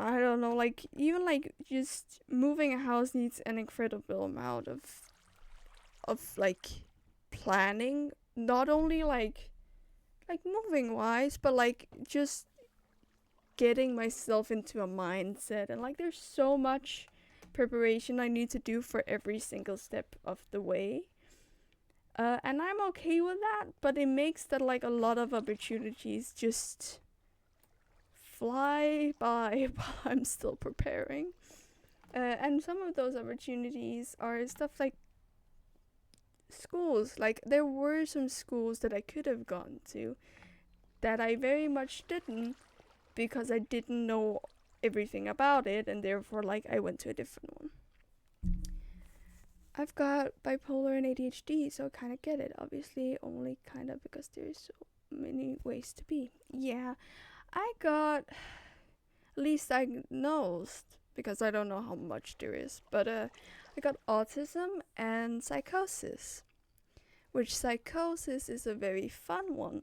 don't know, like, even, like, just moving a house needs an incredible amount of like, planning, not only like moving wise, but like just getting myself into a mindset, and like there's so much preparation I need to do for every single step of the way. And I'm okay with that, but it makes that like a lot of opportunities just fly by while I'm still preparing. And some of those opportunities are stuff like schools. Like there were some schools that I could have gone to that I very much didn't because I didn't know everything about it, and therefore like I went to a different one. I've got bipolar and ADHD, so I kind of get it. Obviously, only kind of because there's so many ways to be. Yeah, I got at least diagnosed because I don't know how much there is, but I got autism and psychosis, which psychosis is a very fun one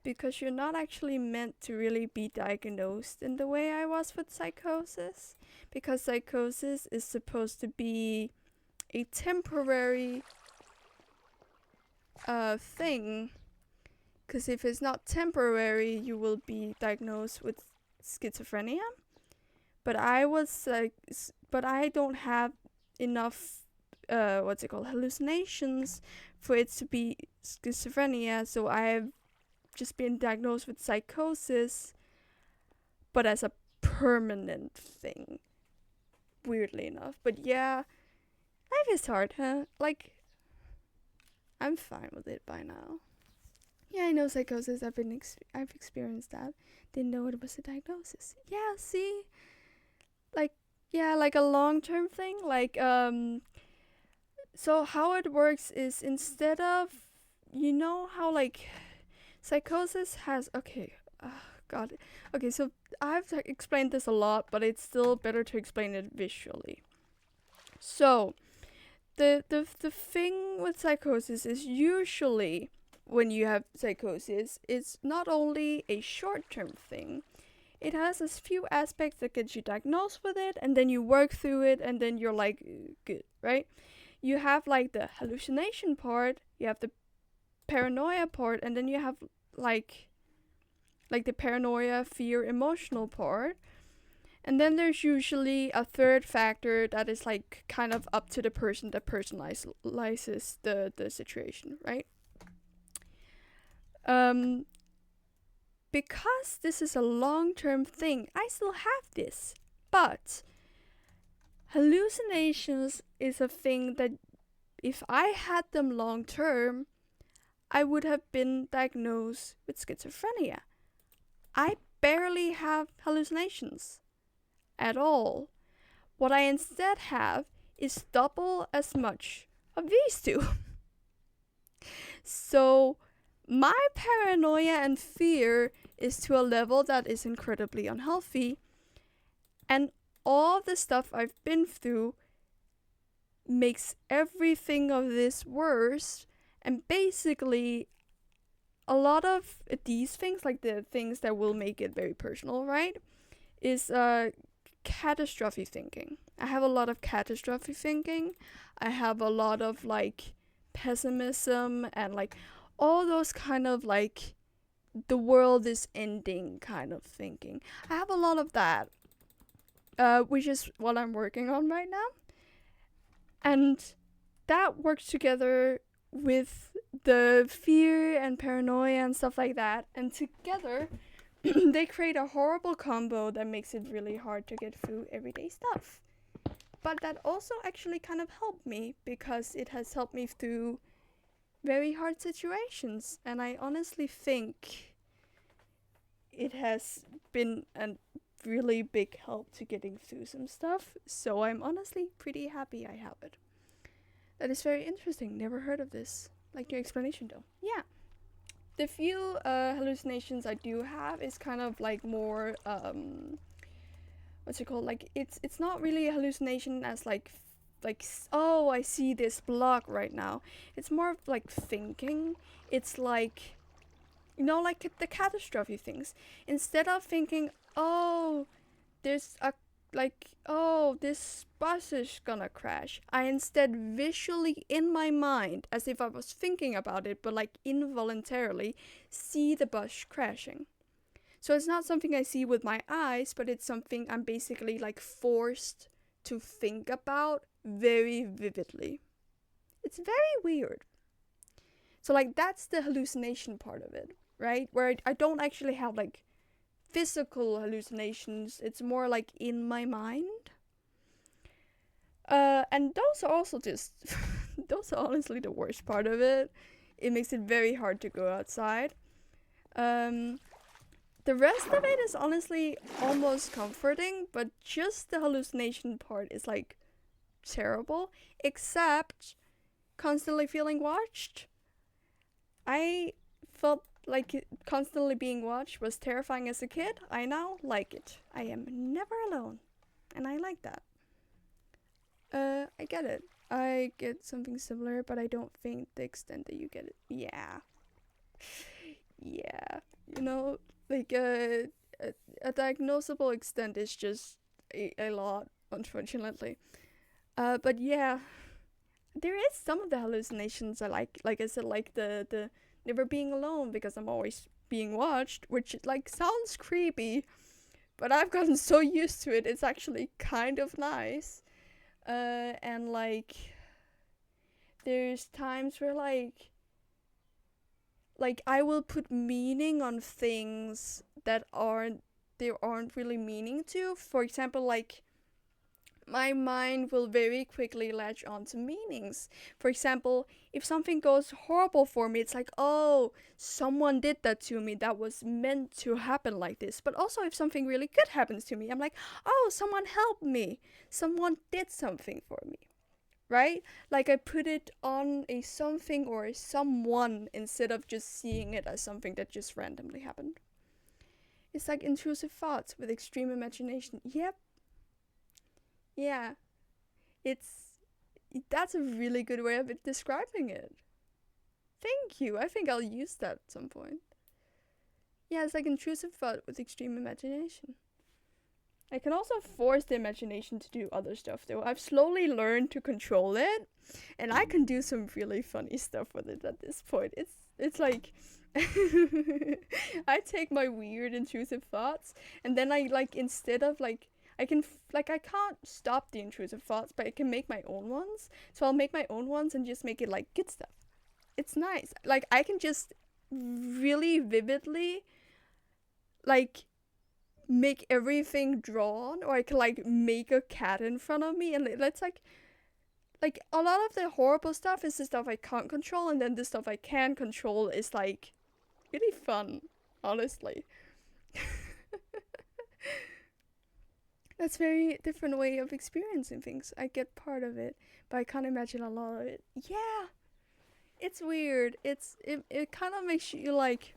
because you're not actually meant to really be diagnosed in the way I was with psychosis, because psychosis is supposed to be a temporary thing, because if it's not temporary you will be diagnosed with schizophrenia. But I don't have enough hallucinations for it to be schizophrenia, so I just been diagnosed with psychosis, but as a permanent thing, weirdly enough. But yeah, life is hard, huh? Like, I'm fine with it by now. Yeah, I know psychosis. I've experienced that. Didn't know it was a diagnosis. Yeah, see, like, yeah, like a long-term thing. Like, so how it works is, instead of, you know how like psychosis has, okay, God, okay, so I've explained this a lot, but it's still better to explain it visually. So the thing with psychosis is, usually when you have psychosis, it's not only a short-term thing. It has a few aspects that get you diagnosed with it, and then you work through it, and then you're like, good, right? You have like the hallucination part, you have the paranoia part, and then you have like the paranoia, fear, emotional part. And then there's usually a third factor that is like kind of up to the person that personalizes the situation, right? Because this is a long-term thing, I still have this. But hallucinations is a thing that, if I had them long-term, I would have been diagnosed with schizophrenia. I barely have hallucinations at all. What I instead have is double as much of these two. So my paranoia and fear is to a level that is incredibly unhealthy, and all the stuff I've been through makes everything of this worse. And basically, a lot of these things, like the things that will make it very personal, right, is catastrophe thinking. I have a lot of catastrophe thinking. I have a lot of like pessimism and like all those kind of like the world is ending kind of thinking. I have a lot of that, which is what I'm working on right now. And that works together with the fear and paranoia and stuff like that. And together, they create a horrible combo that makes it really hard to get through everyday stuff. But that also actually kind of helped me, because it has helped me through very hard situations. And I honestly think it has been a really big help to getting through some stuff. So I'm honestly pretty happy I have it. That is very interesting. Never heard of this. Like your explanation though. Yeah. The few hallucinations I do have is kind of like more what's it called? Like it's not really a hallucination as like oh, I see this block right now. It's more of like thinking. It's like, you know, like the catastrophe things. Instead of thinking, oh, there's a like, oh, this bus is gonna crash, I instead visually in my mind, as if I was thinking about it, but like involuntarily, see the bus crashing. So it's not something I see with my eyes, but it's something I'm basically like forced to think about very vividly. It's very weird. So like that's the hallucination part of it, right? Where I don't actually have like physical hallucinations. It's more like in my mind. And those are also just those are honestly the worst part of it. It makes it very hard to go outside. The rest of it is honestly almost comforting, but just the hallucination part is like terrible, except constantly feeling watched. I felt like constantly being watched was terrifying as a kid. I now like it. I am never alone, and I like that. I get it. I get something similar, but I don't think the extent that you get it. Yeah. Yeah. You know, like a diagnosable extent is just a lot, unfortunately. But yeah, there is some of the hallucinations I like I said, like the never being alone because I'm always being watched, which like sounds creepy, but I've gotten so used to it, it's actually kind of nice. And like there's times where like I will put meaning on things that aren't really meaning to. For example, like my mind will very quickly latch onto meanings. For example, if something goes horrible for me, it's like, oh, someone did that to me. That was meant to happen like this. But also, if something really good happens to me, I'm like, oh, someone helped me. Someone did something for me. Right? Like I put it on a something or a someone instead of just seeing it as something that just randomly happened. It's like intrusive thoughts with extreme imagination. Yep. Yeah. It's that's a really good way of describing it. Thank you. I think I'll use that at some point. Yeah, it's like intrusive thought with extreme imagination. I can also force the imagination to do other stuff though. I've slowly learned to control it, and I can do some really funny stuff with it at this point. It's like I take my weird intrusive thoughts, and then I like instead of like I can't stop the intrusive thoughts, but I can make my own ones. So I'll make my own ones and just make it like good stuff. It's nice. Like I can just really vividly like make everything drawn, or I can like make a cat in front of me, and let's like a lot of the horrible stuff is the stuff I can't control, and then the stuff I can control is like really fun, honestly. That's very different way of experiencing things. I get part of it, but I can't imagine a lot of it. Yeah, it's weird. It kind of makes you like,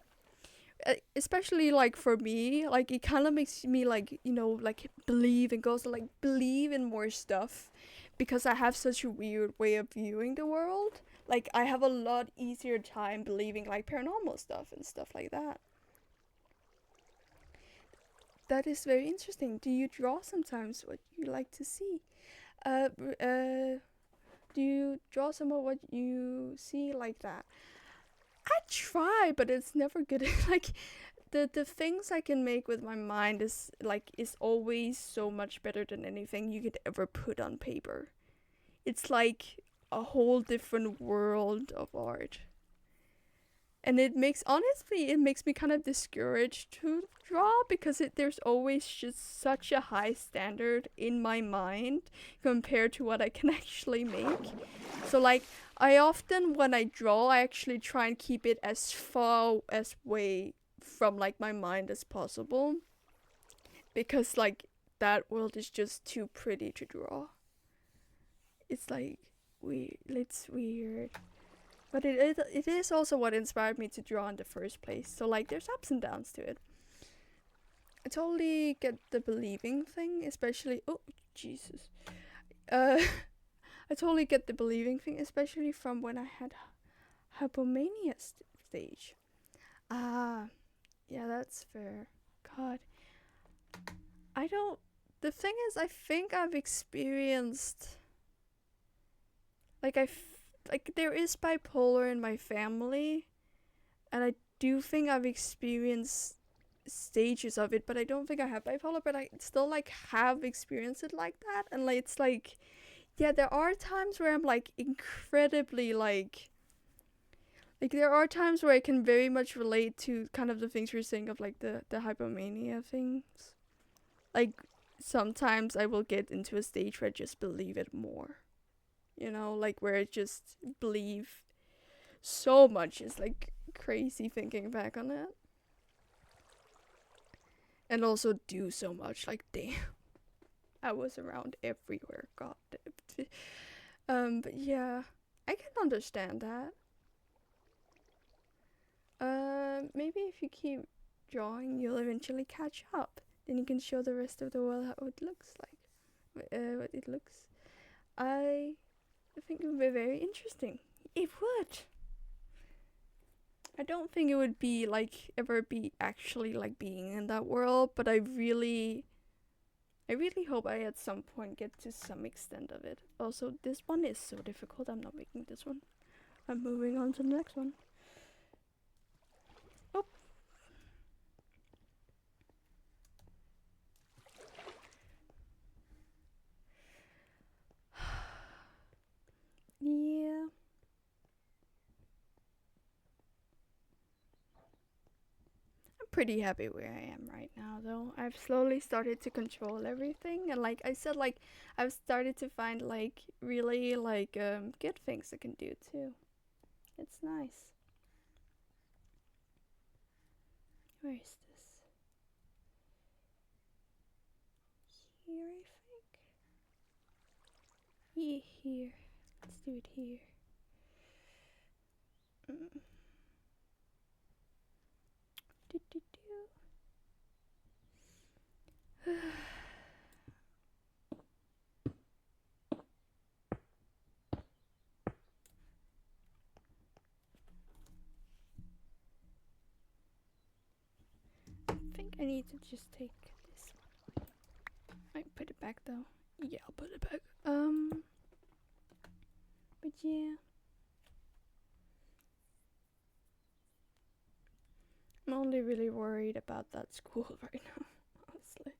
especially like for me, like it kind of makes me like like believe and goes to like believe in more stuff, because I have such a weird way of viewing the world. Like I have a lot easier time believing like paranormal stuff and stuff like that. That is very interesting. Do you draw sometimes what you like to see? Uh, do you draw some of what you see like that? I try, but it's never good. Like the things I can make with my mind is always so much better than anything you could ever put on paper. It's like a whole different world of art. And it makes me kind of discouraged to draw, because there's always just such a high standard in my mind compared to what I can actually make. So like I often when I draw, I actually try and keep it as far as way from like my mind as possible, because like that world is just too pretty to draw. It's like weird. It's weird. But it is also what inspired me to draw in the first place. So like there's ups and downs to it. I totally get the believing thing, especially Jesus. Uh I totally get the believing thing, especially from when I had hypomania stage. Ah, yeah, that's fair. God, I don't. The thing is, I think I've experienced like there is bipolar in my family, and I do think I've experienced stages of it, but I don't think I have bipolar, but I still like have experienced it like that, and like it's like yeah, there are times where I'm like incredibly like there are times where I can very much relate to kind of the things you're saying of like the hypomania things. Like sometimes I will get into a stage where I just believe it more. Like where I just believe so much. Is like crazy thinking back on it. And also do so much. Like damn. I was around everywhere. God damn. But yeah. I can understand that. Maybe if you keep drawing, you'll eventually catch up. Then you can show the rest of the world how it looks like. What it looks. I think it would be very interesting. It would. I don't think it would be like ever be actually like being in that world, but I really hope I at some point get to some extent of it. Also, this one is so difficult. I'm not making this one. I'm moving on to the next one. Oh. Yeah. pretty happy where I am right now, though. I've slowly started to control everything, and like I said, like I've started to find like really like good things I can do too. It's nice. Where is this? Here, I think. Yeah, here. Let's do it here. Do, do, do. I think I need to just take this one. I put it back though. Yeah, I'll put it back. But yeah. I'm only really worried about that school right now, honestly.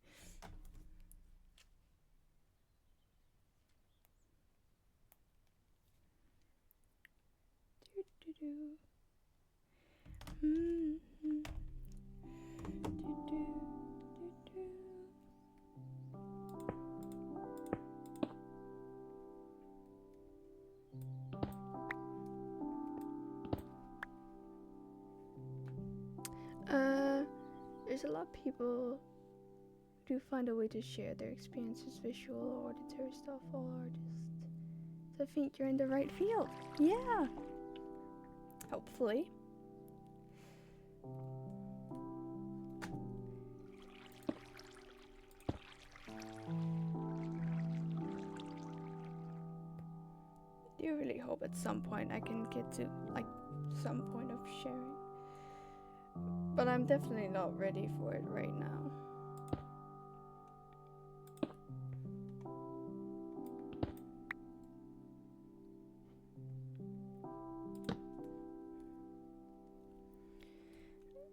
Do, do, do. Mm-hmm. Do, do, do, do. There's a lot of people who do find a way to share their experiences, visual or auditory stuff, all artists. So I think you're in the right field. Yeah. Hopefully. I do really hope at some point I can get to like some point of sharing. But I'm definitely not ready for it right now.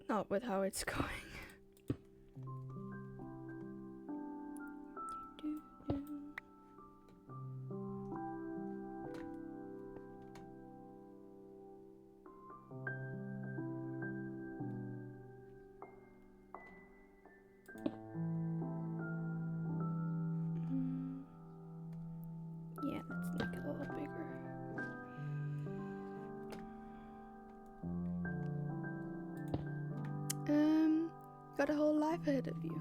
Not with how it's going. Yeah, let's make it a little bigger. Got a whole life ahead of you,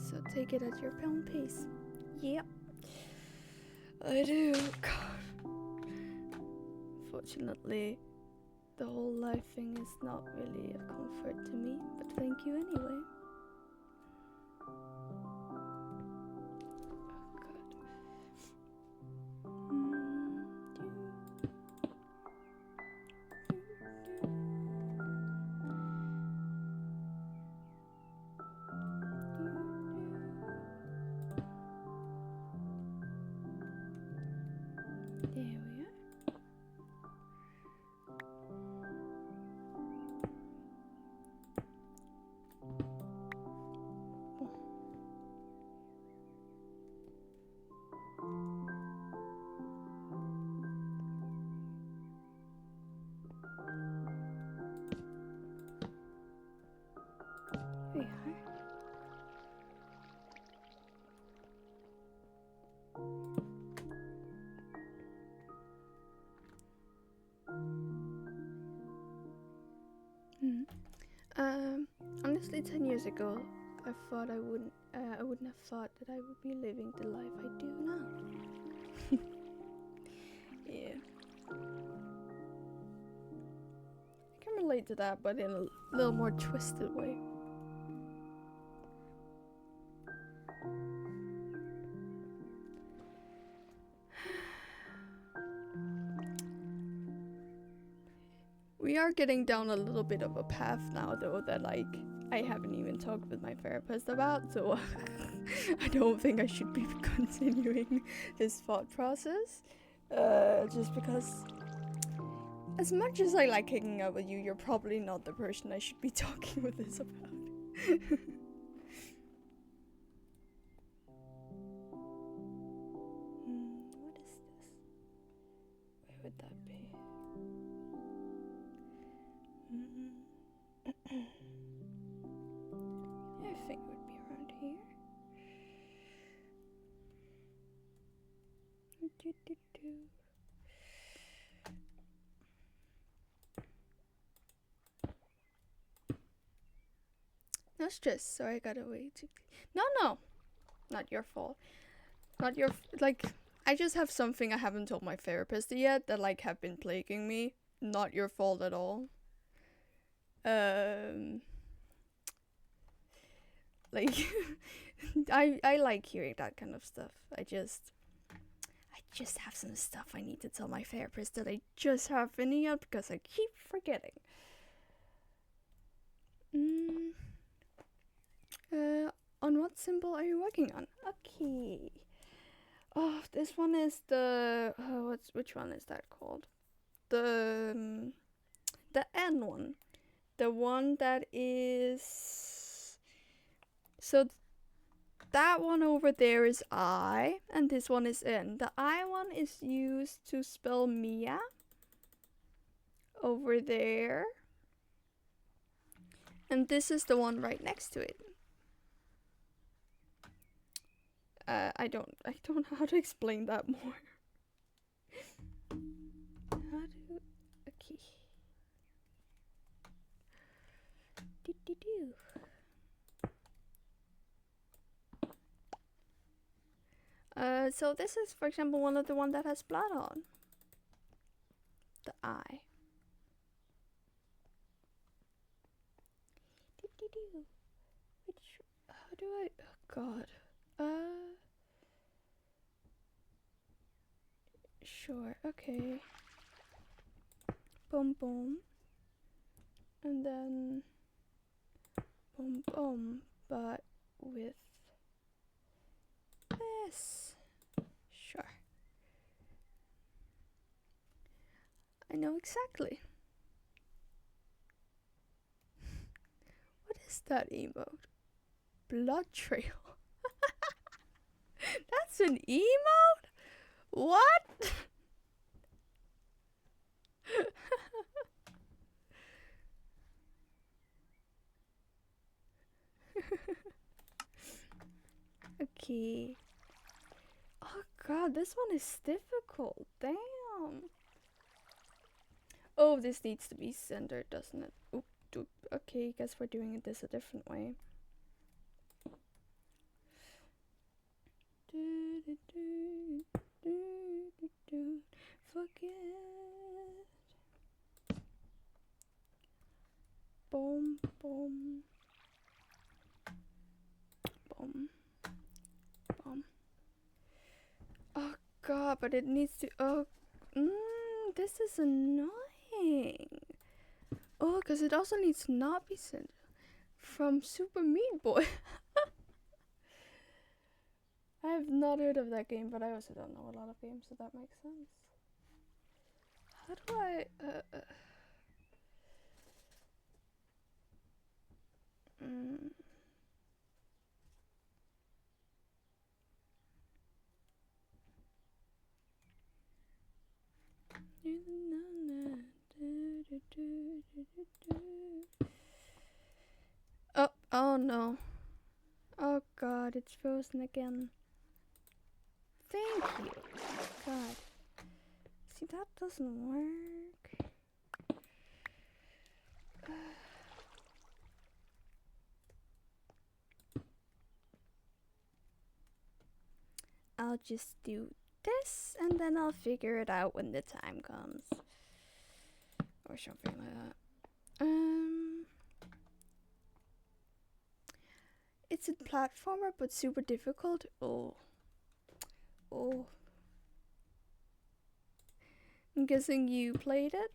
so take it at your own pace. Yep, I do. God. Fortunately, the whole life thing is not really a comfort to me, but thank you anyway. There we are. Here we are. Honestly, 10 years ago, I thought I wouldn't have thought that I would be living the life I do now. Yeah. I can relate to that, but in a little more twisted way. We are getting down a little bit of a path now, though, that like I haven't even talked with my therapist about, so I don't think I should be continuing this thought process. Just because, as much as I like hanging out with you, you're probably not the person I should be talking with this about. What is this? Where would that be? No stress. Sorry, I gotta wait. No, not your fault. Not your like. I just have something I haven't told my therapist yet that like have been plaguing me. Not your fault at all. Like I like hearing that kind of stuff. I just have some stuff I need to tell my therapist that I just haven't yet because I keep forgetting. On what symbol are you working on? Okay. Oh, this one is the which one is that called? The N one. The one that is so that one over there is I and this one is N. The I one is used to spell Mia over there. And this is the one right next to it. I don't know how to explain that more. Okay. So this is, for example, one of the one that has blood on. The eye. Which, how do I, oh god. Sure, okay. Boom, boom. And then, boom, boom, but with this. Sure. I know exactly. What is that emote? Blood trail. That's an emote? What? Okay. Oh god, this one is difficult. Damn. Oh, this needs to be centered, doesn't it? Oop, doop. Okay, guess we're doing this a different way. Forget. Boom, boom. Boom. Boom. Oh god, but it needs to. Oh. This is annoying. Oh, because it also needs to not be sent from Super Meat Boy. I have not heard of that game, but I also don't know a lot of games, so that makes sense. How do I... Oh no. Oh god, it's frozen again. Thank you. God. See, that doesn't work. I'll just do this and then I'll figure it out when the time comes. Or something like that. It's a platformer but super difficult. Oh. I'm guessing you played it?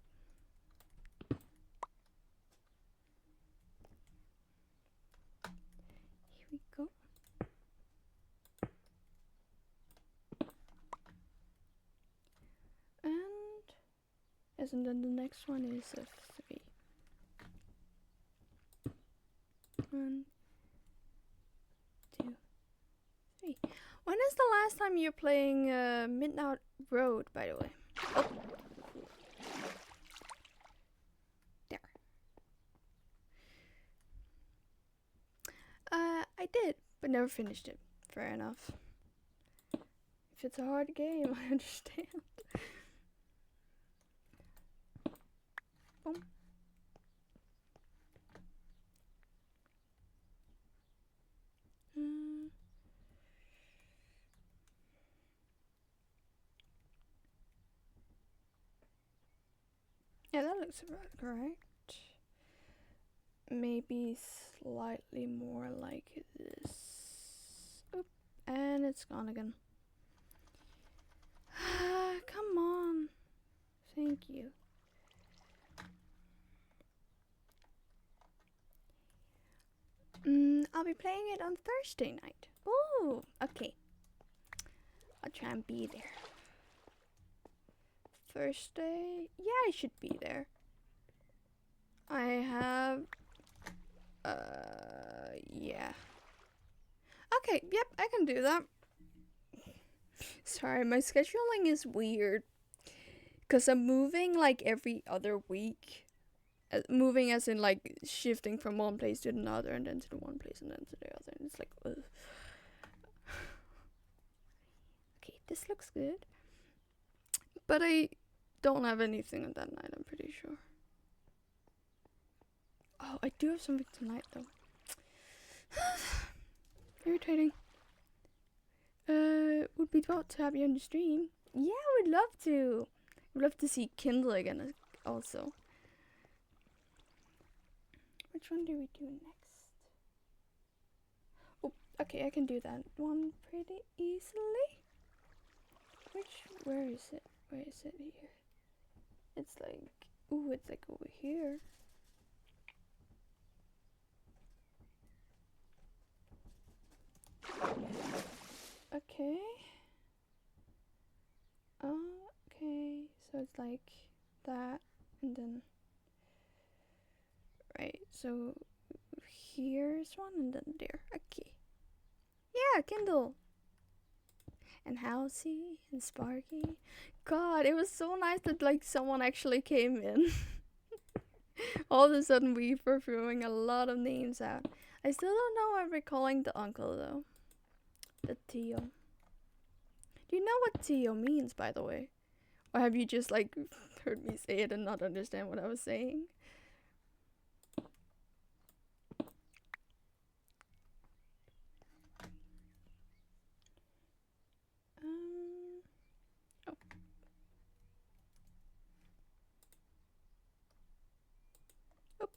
Here we go. And yes, and then the next one is a 3. 1, 2, 3. When is the last time you're playing Midnight Road, by the way? Oh. There. I did, but never finished it. Fair enough. if it's a hard game, I understand. Boom. Yeah, that looks about correct. Maybe slightly more like this. Oop, and it's gone again. Come on. Thank you. I'll be playing it on Thursday night. Ooh, okay. I'll try and be there. Thursday? Yeah, I should be there. I have... yeah. Okay, yep, I can do that. Sorry, my scheduling is weird. Because I'm moving like every other week. Moving as in like shifting from one place to another and then to the one place and then to the other. And it's like, ugh. Okay, this looks good. But I don't have anything on that night, I'm pretty sure. Oh, I do have something tonight though. Irritating. Would be glad to have you on the stream. Yeah, I would love to. I'd love to see Kindle again also. Which one do we do next? Oh, okay, I can do that one pretty easily. Where is it? Where is it here? It's like, ooh, it's like over here. Okay. Okay, so it's like that, and then, right, so here's one, and then there. Okay. Yeah, Kindle. And Halsey and Sparky. God, it was so nice that like someone actually came in. All of a sudden we were throwing a lot of names out. I still don't know what we're calling the uncle though. The Tio. Do you know what Tio means, by the way? Or have you just like heard me say it and not understand what I was saying? Oh. Oh.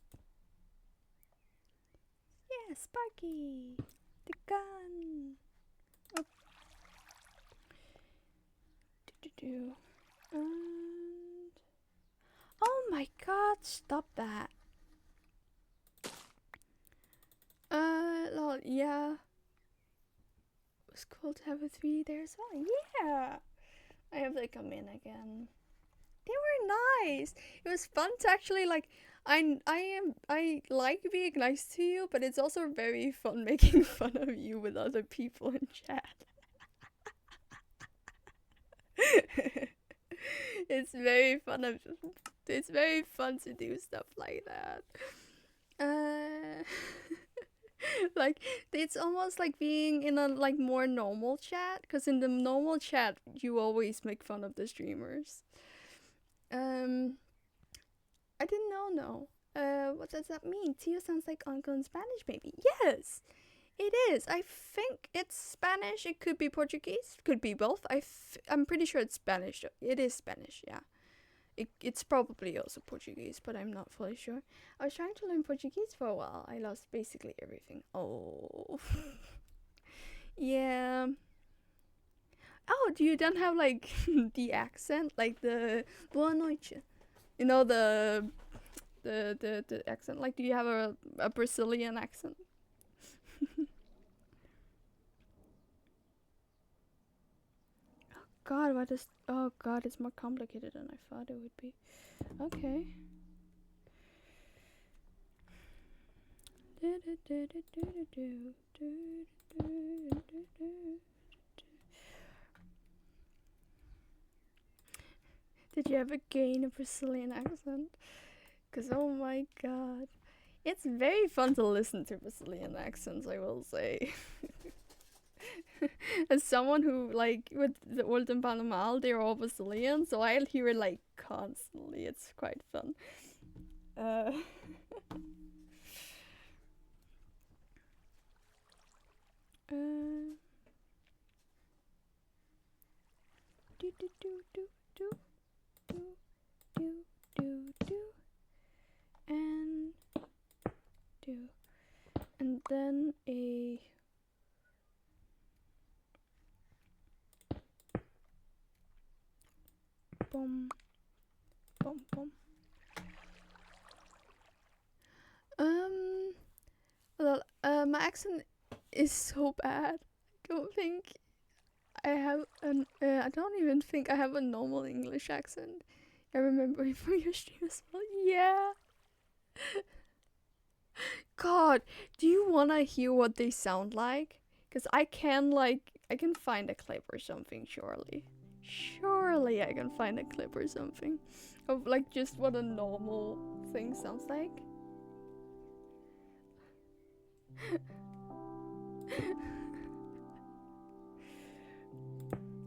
Yeah, Sparky! The gun! Oh. Do. And... Oh my god, stop that. Lol, yeah. It was cool to have a 3 there as well. Yeah! I have to come in again. They were nice. It was fun to actually like I like being nice to you, but it's also very fun making fun of you with other people in chat. It's very fun to do stuff like that. Like it's almost like being in a like more normal chat, because in the normal chat you always make fun of the streamers. I didn't know. What does that mean? Tio sounds like uncle in Spanish, maybe. Yes, it is. I think it's Spanish. It could be Portuguese. Could be both. I'm pretty sure it's Spanish. It is Spanish, yeah. It's probably also Portuguese, but I'm not fully sure. I was trying to learn Portuguese for a while. I lost basically everything. Oh. Yeah. Oh, do you then have like the accent? Like the boa noite? You know, the accent? Like, do you have a Brazilian accent? God, what is... Oh god, it's more complicated than I thought it would be. Okay. Did you ever gain a Brazilian accent? Because, oh my god. It's very fun to listen to Brazilian accents, I will say. as someone who like with the Oldenbarnemal, they're all Brazilian, so I hear it like constantly. It's quite fun. Uh, do do do do do do do do do and do, and then a boom, boom, boom. Well, my accent is so bad. I don't think I have an. I don't even think I have a normal English accent. I remember it from your stream as well. Yeah. God, do you wanna hear what they sound like? Cause I can find a clip or something. Surely I can find a clip or something of like just what a normal thing sounds like.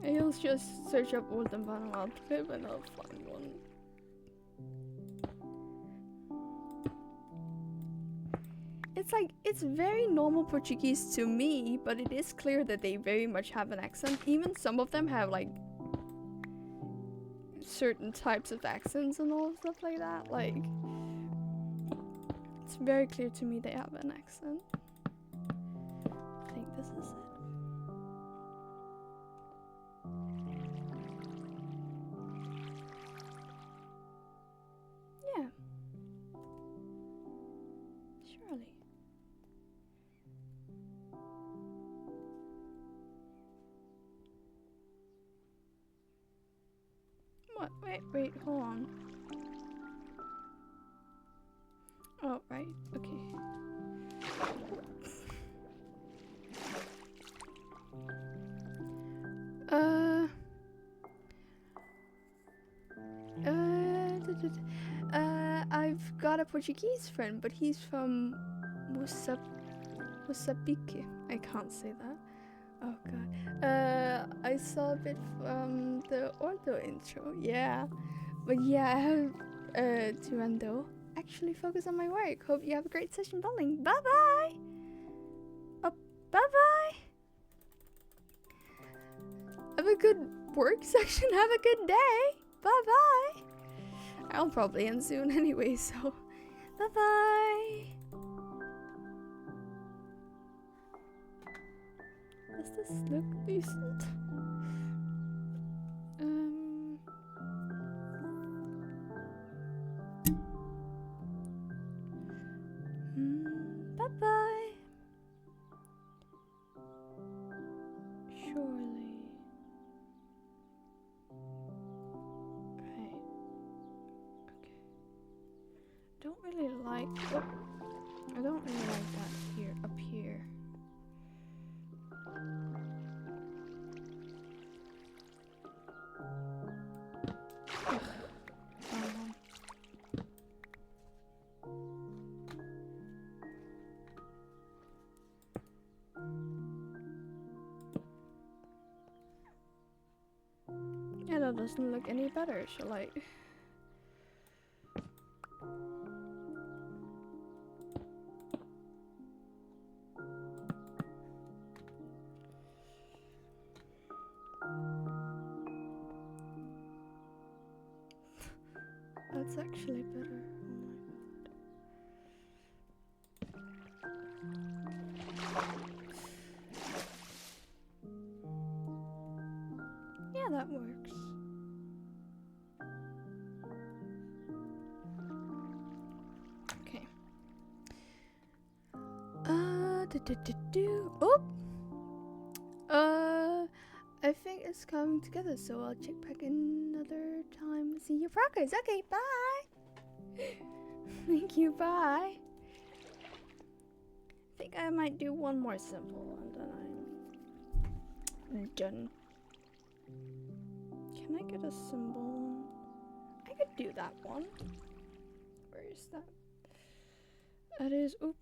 I'll just search up Oldenbarnemal clip and I'll find one. It's very normal Portuguese to me, but it is clear that they very much have an accent. Even some of them have like certain types of accents and all stuff like that. Like, it's very clear to me they have an accent. I think this is it. Yeah. Surely. What? Wait, hold on. Oh, right, okay. I've got a Portuguese friend, but he's from Moçambique. I can't say that. Oh god. I saw a bit from the Ordo intro, yeah. But yeah, I have to run though. Actually focus on my work. Hope you have a great session bowling. Bye bye! Oh, bye bye! Have a good work session, have a good day! Bye bye! I'll probably end soon anyway, so bye bye! Does this look decent? Bye bye! Surely. Right. Okay. Don't really like. Oh, I don't really like that here, up here. Yeah, that doesn't look any better, so like. That's actually better. Yeah, that works. Okay. Oh! I think it's coming together, so I'll check back another time. See your progress. Okay, bye! Thank you, bye! I think I might do one more simple and then I'm done. Can I get a symbol? I could do that one. Where is that? That is, oop.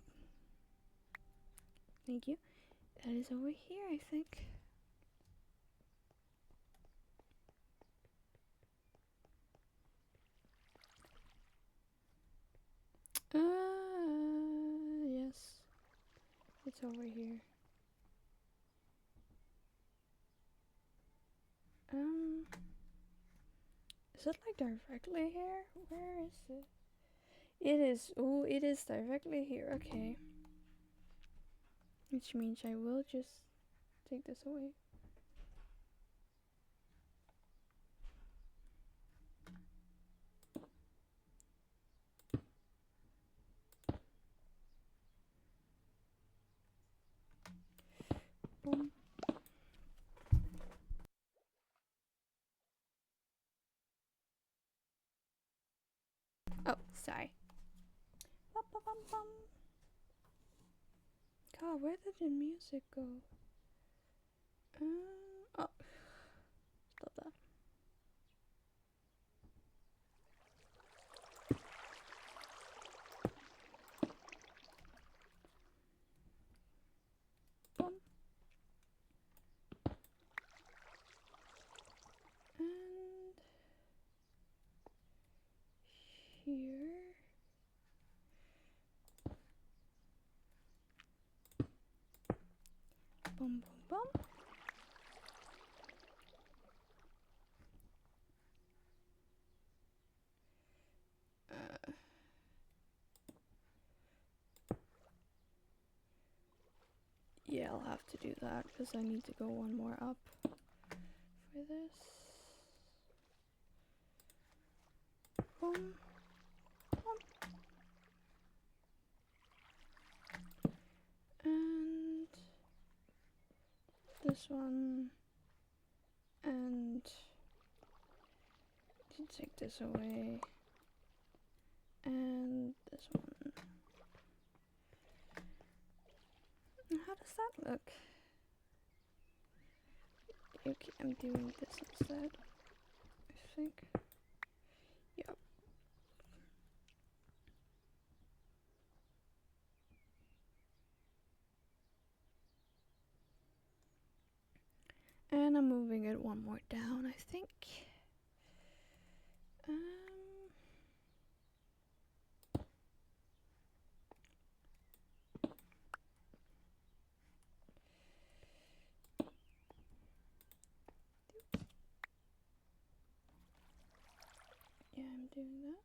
Thank you. That is over here, I think. over here. Is it like directly here? Where is it? It is. Oh, it is directly here. Okay. Which means I will just take this away. Boom. Oh, sorry. God, where did the music go? Oh, stop that. Boom. And here. Boom, boom, boom. Yeah, I'll have to do that because I need to go one more up for this. Boom. And this one. And take this away. And this one. How does that look? Okay, I'm doing this instead, I think. Yep. And I'm moving it one more down, I think. Yeah, I'm doing that.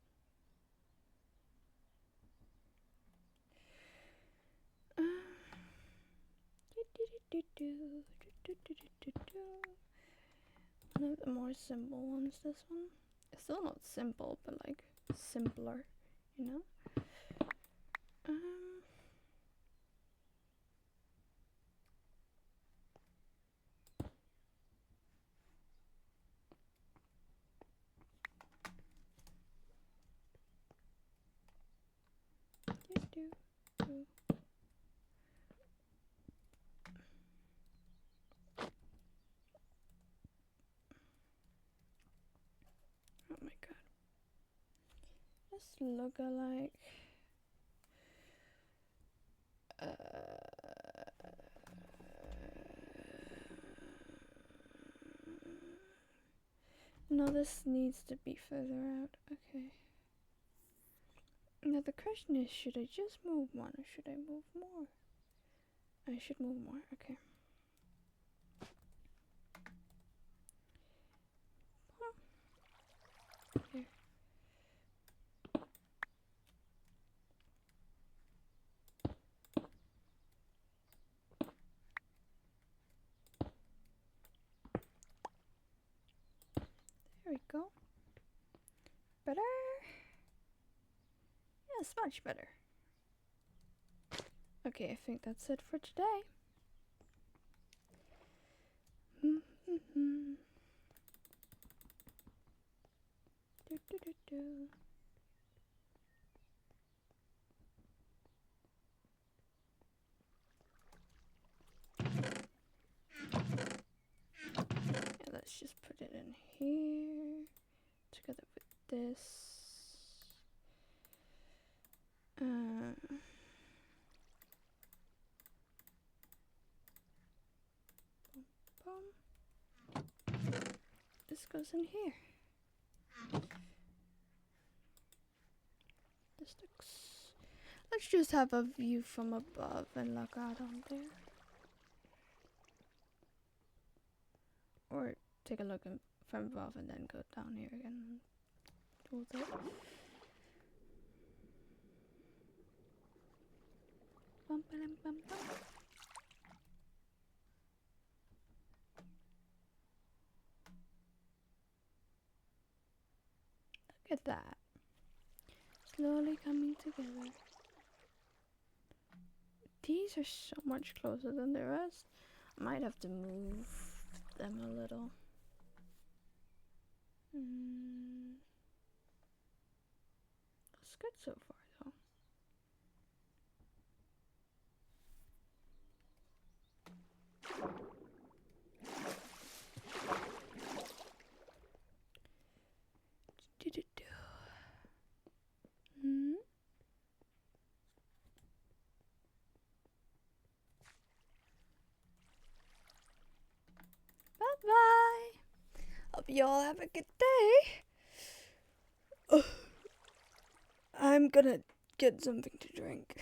One of the more simple ones, this one. It's still not simple, but like simpler, you know? Oh my god. This look alike. No, this needs to be further out. Okay. Now the question is, should I just move one or should I move more? I should move more. Okay. Here. There we go. Better? Yes, much better. Okay, I think that's it for today. Yeah, let's just put it in here together with this. This goes in here. This looks Let's just have a view from above and look out on there. Or take a look from above and then go down here again. Hold it. Bum, ba-dum, bum, bum. Look at that. Slowly coming together. These are so much closer than the rest. I might have to move them a little. That's good so far though. Bye. Hope you all have a good day. I'm gonna get something to drink.